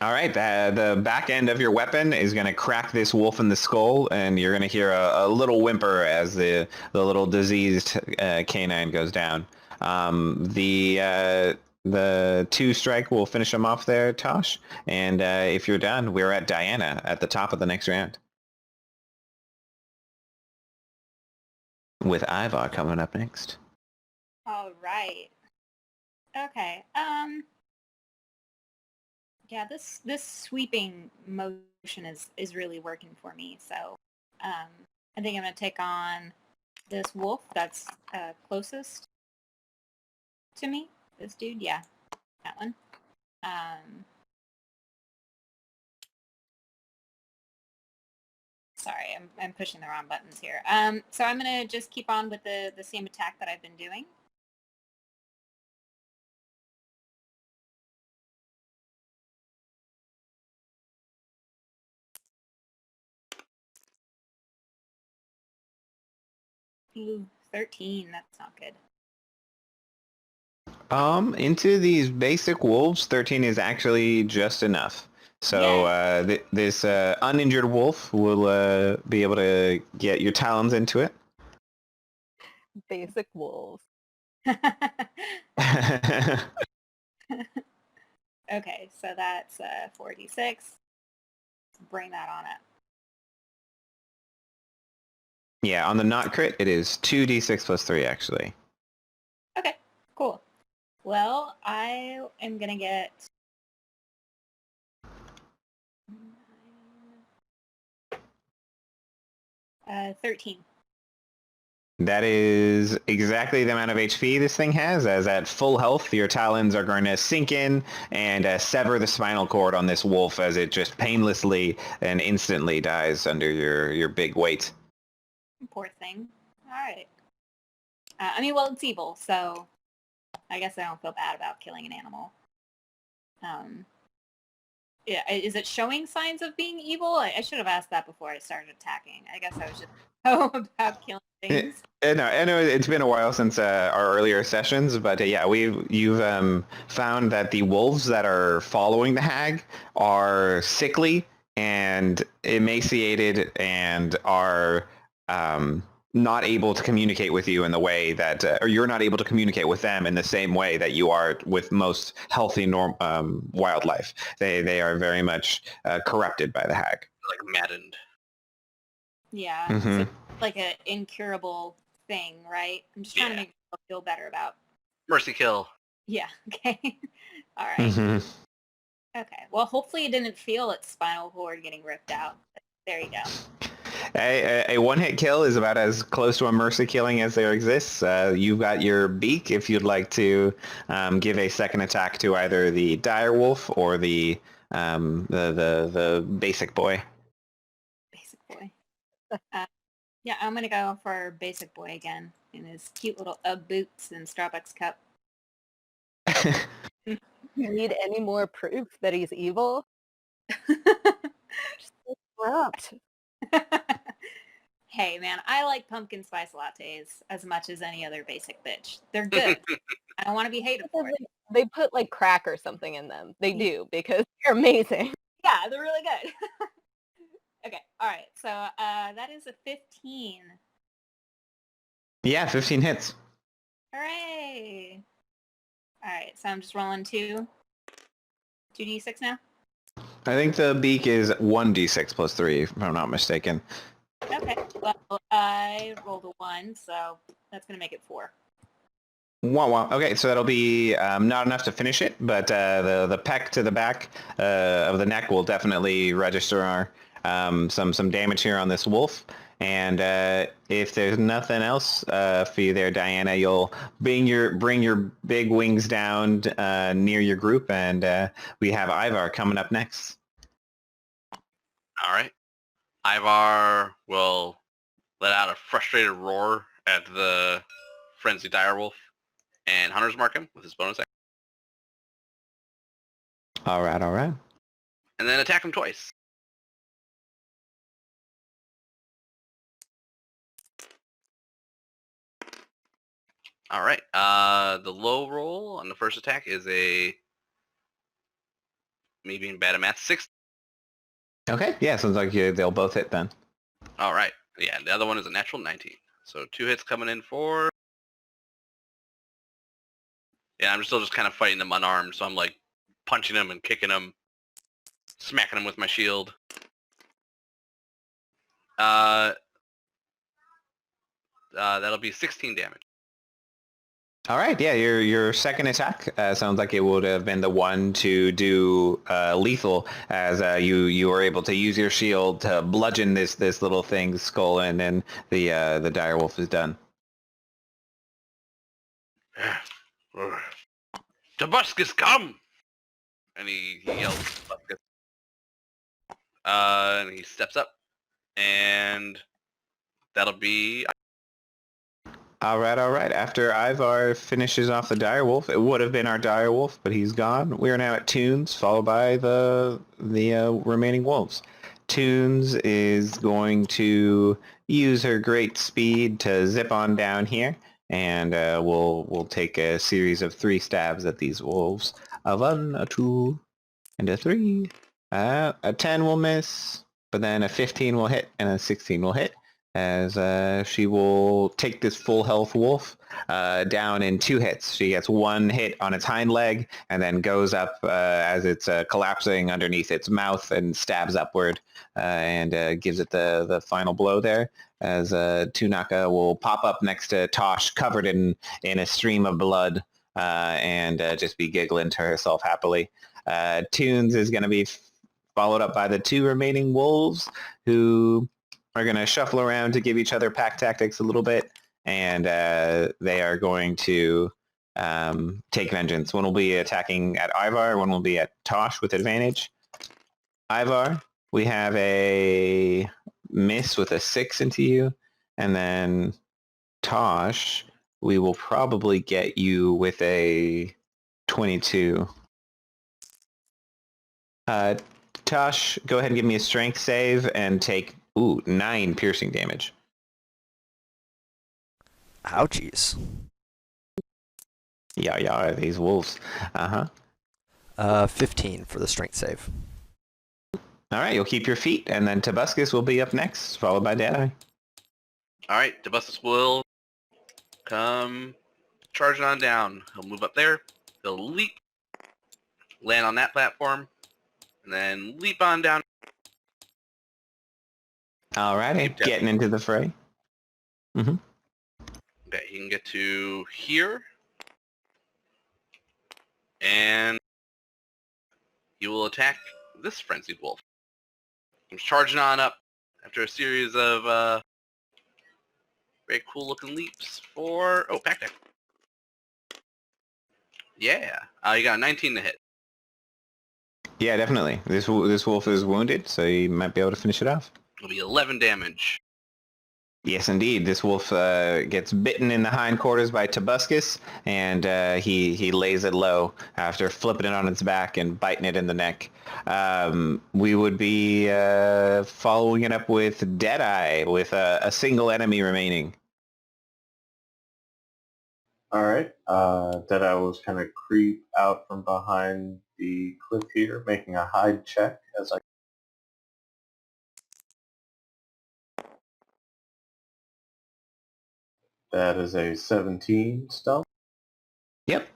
Speaker 1: All right, the back end of your weapon is going to crack this wolf in the skull, and you're going to hear a little whimper as the little diseased canine goes down. The 2 strike will finish him off there, Tosh. And if you're done, we're at Diana at the top of the next round. With Ivar coming up next.
Speaker 3: All right. Okay. Yeah, this sweeping motion is really working for me. So, I think I'm gonna take on this wolf that's closest to me. This dude, yeah, that one. Sorry, I'm pushing the wrong buttons here. So I'm gonna just keep on with the same attack that I've been doing. Ooh, 13. That's not good.
Speaker 1: Into these basic wolves, 13 is actually just enough. So this uninjured wolf will be able to get your talons into it.
Speaker 5: Basic wolves.
Speaker 3: Okay, so that's 4d6. Bring that on up.
Speaker 1: Yeah, on the not crit, it is 2d6 plus 3, actually.
Speaker 3: Okay, cool. Well, I am going to get 13.
Speaker 1: That is exactly the amount of HP this thing has, as at full health, your talons are going to sink in and sever the spinal cord on this wolf as it just painlessly and instantly dies under your big weight.
Speaker 3: Poor thing. All right. I mean, well, it's evil, so I guess I don't feel bad about killing an animal. Yeah, is it showing signs of being evil? I should have asked that before I started attacking. I guess I was just about killing things.
Speaker 1: No, I know it's been a while since our earlier sessions, but yeah, you've found that the wolves that are following the hag are sickly and emaciated and are not able to communicate with you in the way that, or you're not able to communicate with them in the same way that you are with most healthy wildlife. They are very much corrupted by the hag.
Speaker 2: Like maddened.
Speaker 3: Yeah,
Speaker 1: Mhm.
Speaker 3: so like an incurable thing, right? I'm just trying to make myself feel better about.
Speaker 2: Mercy kill.
Speaker 3: Yeah. Okay. All right.
Speaker 1: Mhm.
Speaker 3: Okay. Well, hopefully it didn't feel its spinal cord getting ripped out. There you go.
Speaker 1: A one-hit kill is about as close to a mercy killing as there exists. You've got your beak if you'd like to give a second attack to either the dire wolf or the basic boy.
Speaker 3: Basic boy. Yeah, I'm gonna go for basic boy again in his cute little boots and Starbucks cup.
Speaker 5: You need any more proof that he's evil? Just so corrupt.
Speaker 3: Hey, man, I like pumpkin spice lattes as much as any other basic bitch. They're good. I don't want to be hated for it.
Speaker 5: They put like crack or something in them. They do because they're amazing.
Speaker 3: Yeah, they're really good. Okay, all right. So that is a 15.
Speaker 1: Yeah, 15 hits.
Speaker 3: Hooray! All right, so I'm just rolling 2d6 now.
Speaker 1: I think the beak is 1d6 plus 3, if I'm not mistaken.
Speaker 3: Okay, well, I rolled a 1, so that's going to make it 4.
Speaker 1: Wow. Okay, so that'll be not enough to finish it, but the peck to the back of the neck will definitely register some damage here on this wolf. And if there's nothing else for you there, Diana, you'll bring your big wings down near your group, and we have Ivar coming up next.
Speaker 2: All right. Ivar will let out a frustrated roar at the frenzied direwolf, and Hunter's mark him with his bonus action.
Speaker 1: All right.
Speaker 2: And then attack him twice. All right. The low roll on the first attack is me being bad at math, 6.
Speaker 1: Okay, yeah, sounds like they'll both hit then.
Speaker 2: All right. Yeah, the other one is a natural 19. So 2 hits coming in for... Yeah, I'm still just kind of fighting them unarmed, so I'm like punching them and kicking them, smacking them with my shield. That'll be 16 damage.
Speaker 1: All right, yeah, your second attack sounds like it would have been the one to do lethal, as you were able to use your shield to bludgeon this little thing's skull, and then the direwolf is done.
Speaker 2: Tobuscus, come! And he yells, Tobuscus. And he steps up, and that'll be...
Speaker 1: All right. After Ivar finishes off the direwolf, it would have been our direwolf, but he's gone. We are now at Toons, followed by the remaining wolves. Toons is going to use her great speed to zip on down here, and we'll take a series of 3 stabs at these wolves. A 1, a 2, and a 3. A 10 will miss, but then a 15 will hit, and a 16 will hit. as she will take this full health wolf down in 2 hits. She gets 1 hit on its hind leg and then goes up as it's collapsing underneath its mouth and stabs upward and gives it the final blow there, as Tunaka will pop up next to Tosh covered in a stream of blood and just be giggling to herself happily. Toons is going to be followed up by the 2 remaining wolves, who are going to shuffle around to give each other pack tactics a little bit, and they are going to take vengeance. One will be attacking at Ivar, one will be at Tosh with advantage. Ivar, we have a miss with a 6 into you, and then Tosh, we will probably get you with a 22. Tosh, go ahead and give me a strength save and take 9 piercing damage.
Speaker 4: Ouchies.
Speaker 1: Yeah, these wolves.
Speaker 4: 15 for the strength save.
Speaker 1: All right, you'll keep your feet, and then Tobuscus will be up next, followed by Deadeye.
Speaker 2: All right, Tobuscus will come charging on down. He'll move up there. He'll leap, land on that platform, and then leap on down.
Speaker 1: All righty, getting into the fray. Mm-hmm.
Speaker 2: Okay, he can get to here. And he will attack this frenzied wolf. He's charging on up after a series of very cool looking leaps for pack deck. Yeah, you got a 19 to hit.
Speaker 1: Yeah, definitely. This wolf is wounded, so you might be able to finish it off.
Speaker 2: It'll be 11 damage.
Speaker 1: Yes, indeed. This wolf gets bitten in the hindquarters by Tobuscus, and he lays it low after flipping it on its back and biting it in the neck. We would be following it up with Deadeye, with a single enemy remaining.
Speaker 6: Alright, Deadeye will just kind of creep out from behind the cliff here, making a hide check as I... That is a 17 stealth.
Speaker 1: Yep.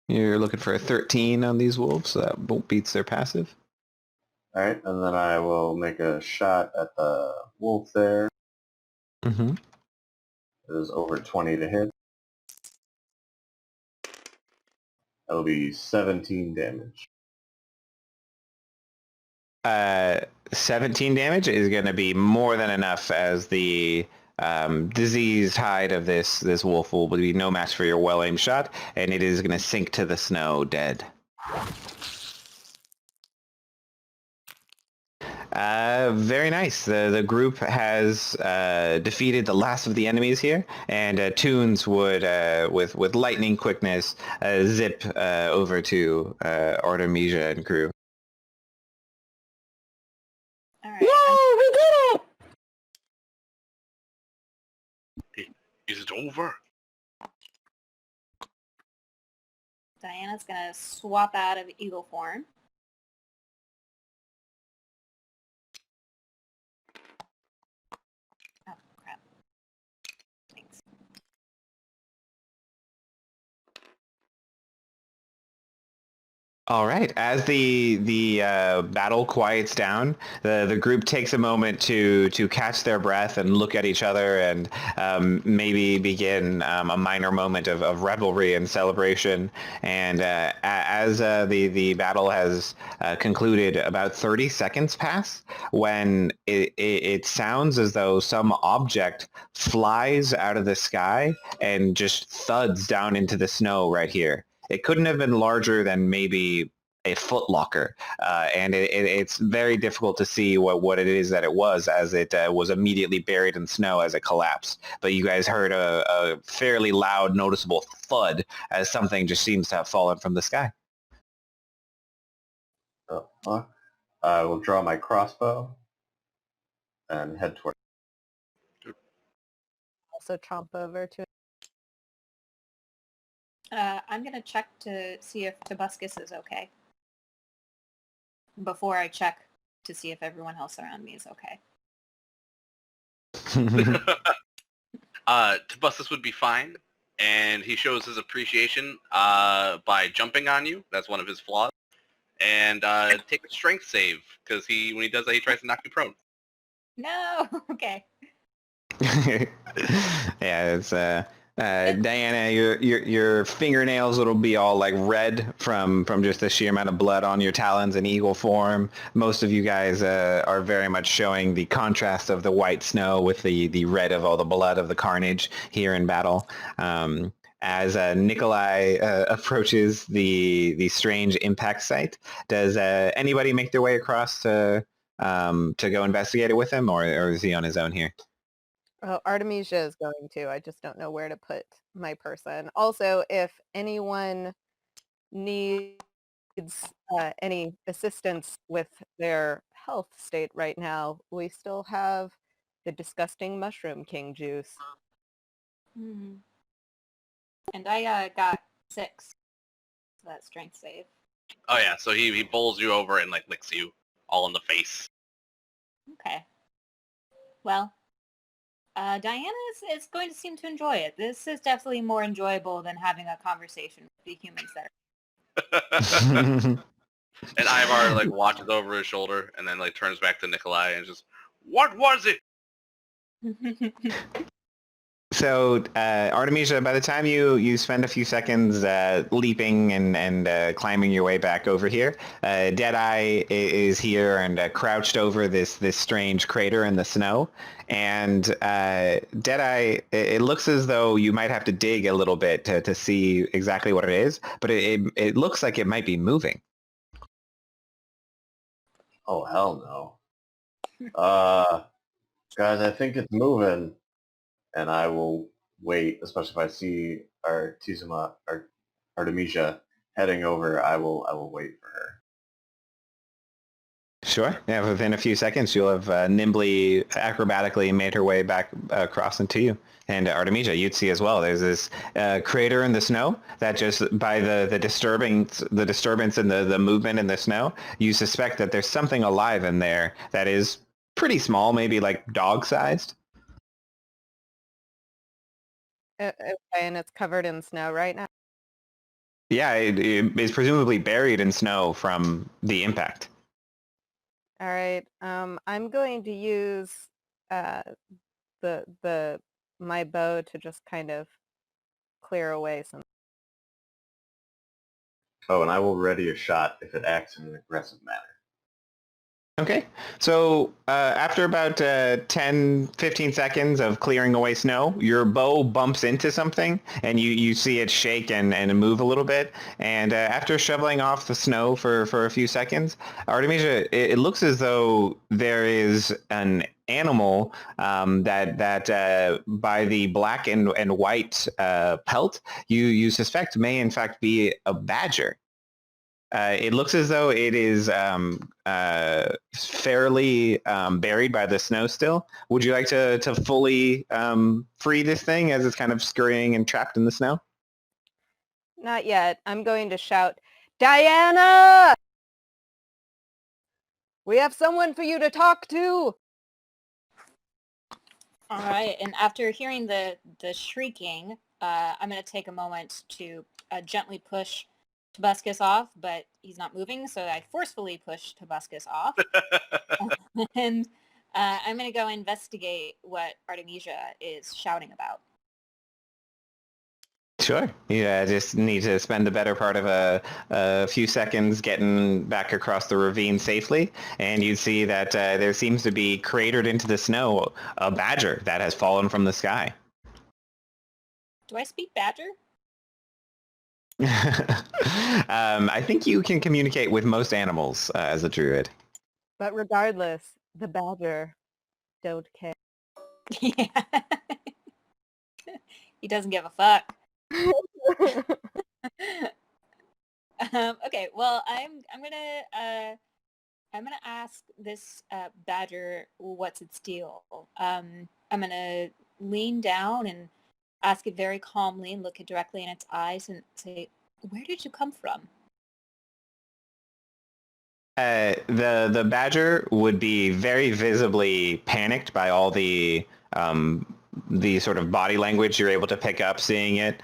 Speaker 1: You're looking for a 13 on these wolves, so that beats their passive.
Speaker 6: Alright, and then I will make a shot at the wolf there.
Speaker 1: Mm-hmm.
Speaker 6: It is over 20 to hit. That'll be 17 damage.
Speaker 1: 17 damage is going to be more than enough, as the diseased hide of this wolf will be no match for your well-aimed shot, and it is going to sink to the snow dead. Very nice. The group has defeated the last of the enemies here, and Toons would, with lightning quickness, zip over to Artemisia and crew.
Speaker 3: All right.
Speaker 7: Yay, we did it!
Speaker 2: Is it over?
Speaker 3: Diana's gonna swap out of eagle form. Oh crap! Thanks.
Speaker 1: All right. As the battle quiets down, the group takes a moment to catch their breath and look at each other, and maybe begin a minor moment of revelry and celebration. And as the battle has concluded, about 30 seconds pass when it sounds as though some object flies out of the sky and just thuds down into the snow right here. It couldn't have been larger than maybe a foot locker, and it's very difficult to see what it is that it was, as it was immediately buried in snow as it collapsed. But you guys heard a fairly loud, noticeable thud as something just seems to have fallen from the sky.
Speaker 6: Oh, fuck. I will draw my crossbow and head toward...
Speaker 5: Also tromp over to
Speaker 3: I'm gonna check to see if Tobuscus is okay before I check to see if everyone else around me is okay.
Speaker 2: Tobuscus would be fine, and he shows his appreciation by jumping on you. That's one of his flaws. And take a strength save, because when he does that, he tries to knock you prone.
Speaker 3: No. Okay.
Speaker 1: Yeah, it's Diana, your fingernails will be all like red from just the sheer amount of blood on your talons in eagle form. Most of you guys are very much showing the contrast of the white snow with the red of all the blood of the carnage here in battle. As Nikolai approaches the strange impact site, does anybody make their way across to go investigate it with him, or is he on his own here?
Speaker 5: Oh, Artemisia is going to. I just don't know where to put my person. Also, if anyone needs any assistance with their health state right now, we still have the disgusting Mushroom King juice.
Speaker 3: Hmm. And I got 6. So that's strength save.
Speaker 2: Oh yeah, so he bowls you over and like licks you all in the face.
Speaker 3: Okay. Well, Diana is going to seem to enjoy it. This is definitely more enjoyable than having a conversation with the humans that
Speaker 2: And Ivar like watches over his shoulder and then like turns back to Nikolai and just, what was it?
Speaker 3: are...
Speaker 1: So, Artemisia, by the time you spend a few seconds leaping and climbing your way back over here, Deadeye is here and crouched over this strange crater in the snow. And Deadeye, it looks as though you might have to dig a little bit to see exactly what it is, but it looks like it might be moving.
Speaker 6: Oh, hell no. Guys, I think it's moving. And I will wait, especially if I see Artemisia heading over, I will wait for her.
Speaker 1: Sure. Yeah, within a few seconds, you'll have nimbly, acrobatically made her way back across into you. And Artemisia, you'd see as well. There's this crater in the snow that just by the disturbance and the movement in the snow, you suspect that there's something alive in there that is pretty small, maybe like dog-sized.
Speaker 5: Okay, and it's covered in snow right now.
Speaker 1: Yeah, it is presumably buried in snow from the impact.
Speaker 5: All right. I'm going to use my bow to just kind of clear away some.
Speaker 6: Oh, and I will ready a shot if it acts in an aggressive manner.
Speaker 1: Okay, so after about 10, 15 seconds of clearing away snow, your bow bumps into something and you see it shake and move a little bit. And after shoveling off the snow for a few seconds, Artemisia, it looks as though there is an animal that by the black and white pelt, you suspect may in fact be a badger. It looks as though it is fairly buried by the snow still. Would you like to fully free this thing as it's kind of scurrying and trapped in the snow?
Speaker 5: Not yet. I'm going to shout, Diana! We have someone for you to talk to!
Speaker 3: All right, and after hearing the shrieking, I'm going to take a moment to gently push Tobuscus off, but he's not moving, so I forcefully push Tobuscus off. And I'm going to go investigate what Artemisia is shouting about.
Speaker 1: Sure. You just need to spend the better part of a few seconds getting back across the ravine safely, and you see that there seems to be cratered into the snow a badger that has fallen from the sky.
Speaker 3: Do I speak badger?
Speaker 1: I think you can communicate with most animals as a druid.
Speaker 5: But regardless, the badger don't care.
Speaker 3: Yeah. He doesn't give a fuck. Okay, well, I'm gonna ask this badger what's its deal. I'm gonna lean down and ask it very calmly and look it directly in its eyes and say, "Where did you come from?"
Speaker 1: The badger would be very visibly panicked by all the the sort of body language you're able to pick up, seeing it,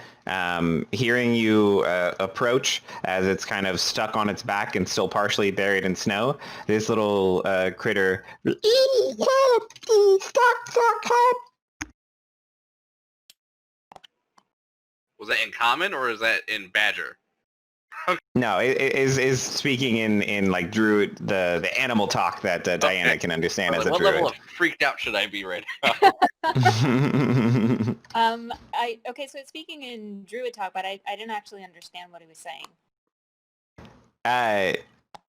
Speaker 1: hearing you approach as it's kind of stuck on its back and still partially buried in snow. This little critter.
Speaker 2: Was that in common or is that in Badger?
Speaker 1: No, it is speaking in like druid, the animal talk that Diana
Speaker 2: Okay.
Speaker 1: can understand as a
Speaker 2: What
Speaker 1: druid.
Speaker 2: level of freaked out should I be right now?
Speaker 3: Okay, so it's speaking in druid talk, but I didn't actually understand what he was saying.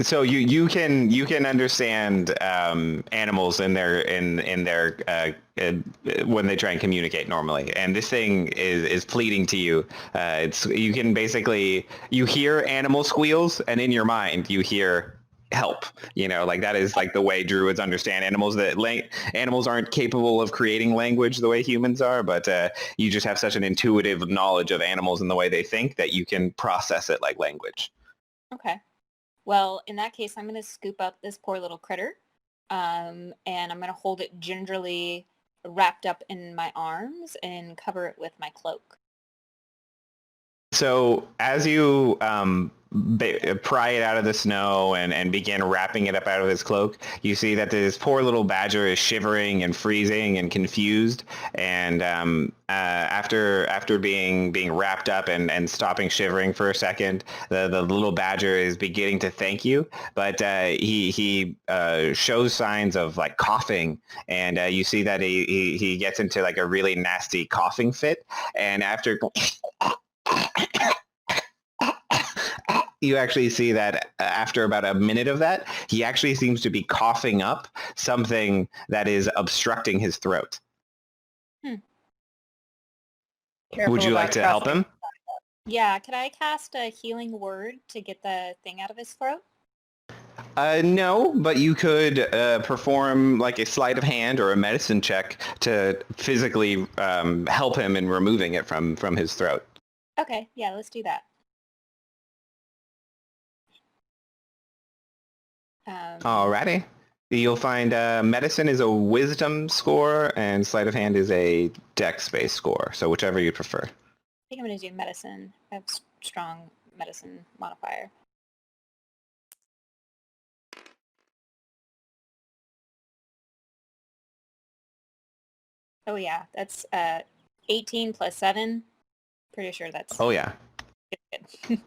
Speaker 1: So you can understand animals in their when they try and communicate normally, and this thing is pleading to you. You can basically you hear animal squeals, and in your mind you hear help. Like that is like the way druids understand animals. That animals aren't capable of creating language the way humans are, but you just have such an intuitive knowledge of animals and the way they think that you can process it like language.
Speaker 3: Okay. Well, in that case, I'm going to scoop up this poor little critter, and I'm going to hold it gingerly wrapped up in my arms and cover it with my cloak.
Speaker 1: So as you pry it out of the snow and begin wrapping it up out of his cloak, you see that this poor little badger is shivering and freezing and confused. And after being wrapped up and stopping shivering for a second, the little badger is beginning to thank you. But he shows signs of like coughing, and you see that he gets into like a really nasty coughing fit. And after you actually see that after about a minute of that, he actually seems to be coughing up something that is obstructing his throat. Would you like to help him?
Speaker 3: Yeah, could I cast a healing word to get the thing out of his throat?
Speaker 1: No, but you could perform like a sleight of hand or a medicine check to physically help him in removing it from his throat.
Speaker 3: Okay, yeah, let's do that.
Speaker 1: Alrighty. You'll find medicine is a wisdom score and sleight of hand is a dex-based score. So whichever you prefer.
Speaker 3: I think I'm going to do medicine. I have strong medicine modifier. Oh yeah, that's 18 plus 7. Pretty sure that's
Speaker 1: Oh yeah.
Speaker 3: good.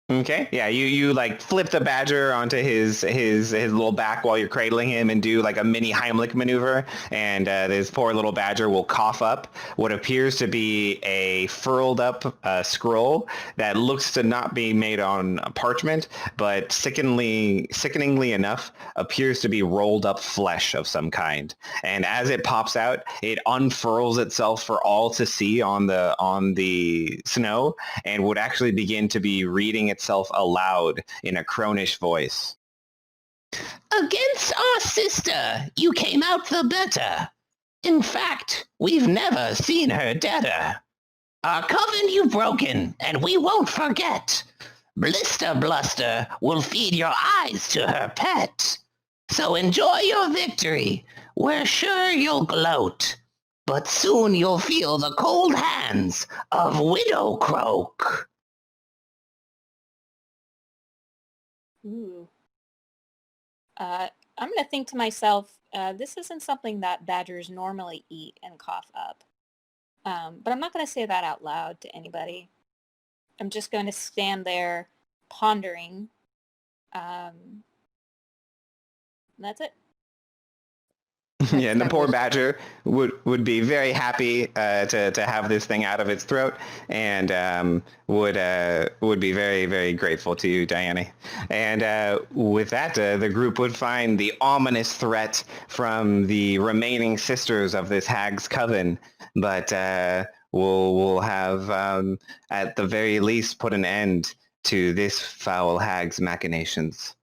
Speaker 1: Okay. Yeah, you like flip the badger onto his little back while you're cradling him and do like a mini Heimlich maneuver, and this poor little badger will cough up what appears to be a furled up scroll that looks to not be made on parchment, but sickeningly enough appears to be rolled up flesh of some kind. And as it pops out, it unfurls itself for all to see on the snow, and would actually begin to be reading itself aloud in a cronish voice.
Speaker 8: Against our sister, you came out the better. In fact, we've never seen her deader. Our coven you've broken, and we won't forget. Blister Bluster will feed your eyes to her pet. So enjoy your victory. We're sure you'll gloat. But soon you'll feel the cold hands of Widow Croak.
Speaker 3: Ooh. I'm going to think to myself, this isn't something that badgers normally eat and cough up. But I'm not going to say that out loud to anybody. I'm just going to stand there pondering. That's it.
Speaker 1: Yeah, and the poor badger would be very happy to have this thing out of its throat, and would be very, very grateful to you, Diane. And with that, the group would find the ominous threat from the remaining sisters of this hag's coven, but we'll have at the very least put an end to this foul hag's machinations.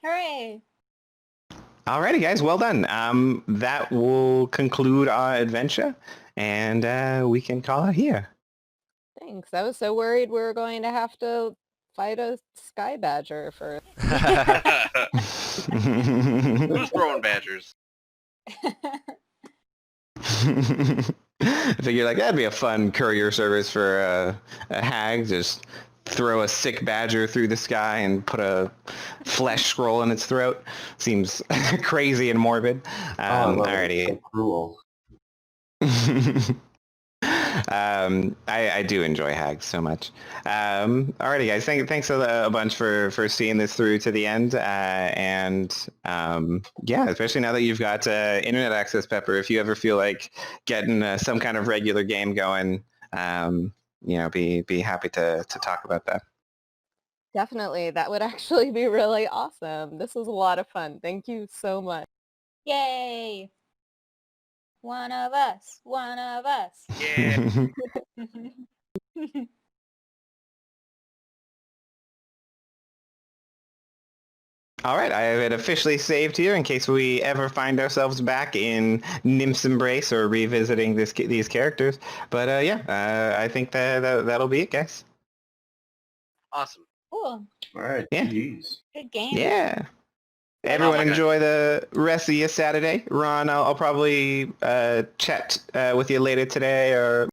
Speaker 3: Hooray!
Speaker 1: Alrighty, guys, well done. That will conclude our adventure, and we can call it here.
Speaker 5: Thanks. I was so worried we were going to have to fight a sky badger for...
Speaker 2: Who's throwing badgers?
Speaker 1: I figure like that'd be a fun courier service for a hag. Just throw a sick badger through the sky and put a flesh scroll in its throat. Seems crazy and morbid.
Speaker 6: I love it.
Speaker 1: Alrighty.
Speaker 6: It's so cruel.
Speaker 1: I do enjoy hags so much. Alrighty, guys. Thanks a bunch for seeing this through to the end. Yeah, especially now that you've got internet access, Pepper. If you ever feel like getting some kind of regular game going, be happy to talk about that.
Speaker 5: Definitely. That would actually be really awesome. This was a lot of fun. Thank you so much.
Speaker 3: Yay! One of us. One of us.
Speaker 2: Yeah.
Speaker 1: All right, I have it officially saved here in case we ever find ourselves back in Nymph's Embrace or revisiting these characters. But I think that'll be it, guys.
Speaker 2: Awesome.
Speaker 3: Cool.
Speaker 6: All right.
Speaker 1: Yeah.
Speaker 6: Jeez.
Speaker 3: Good game.
Speaker 1: Yeah. Everyone enjoy the rest of your Saturday. Ron, I'll probably chat with you later today or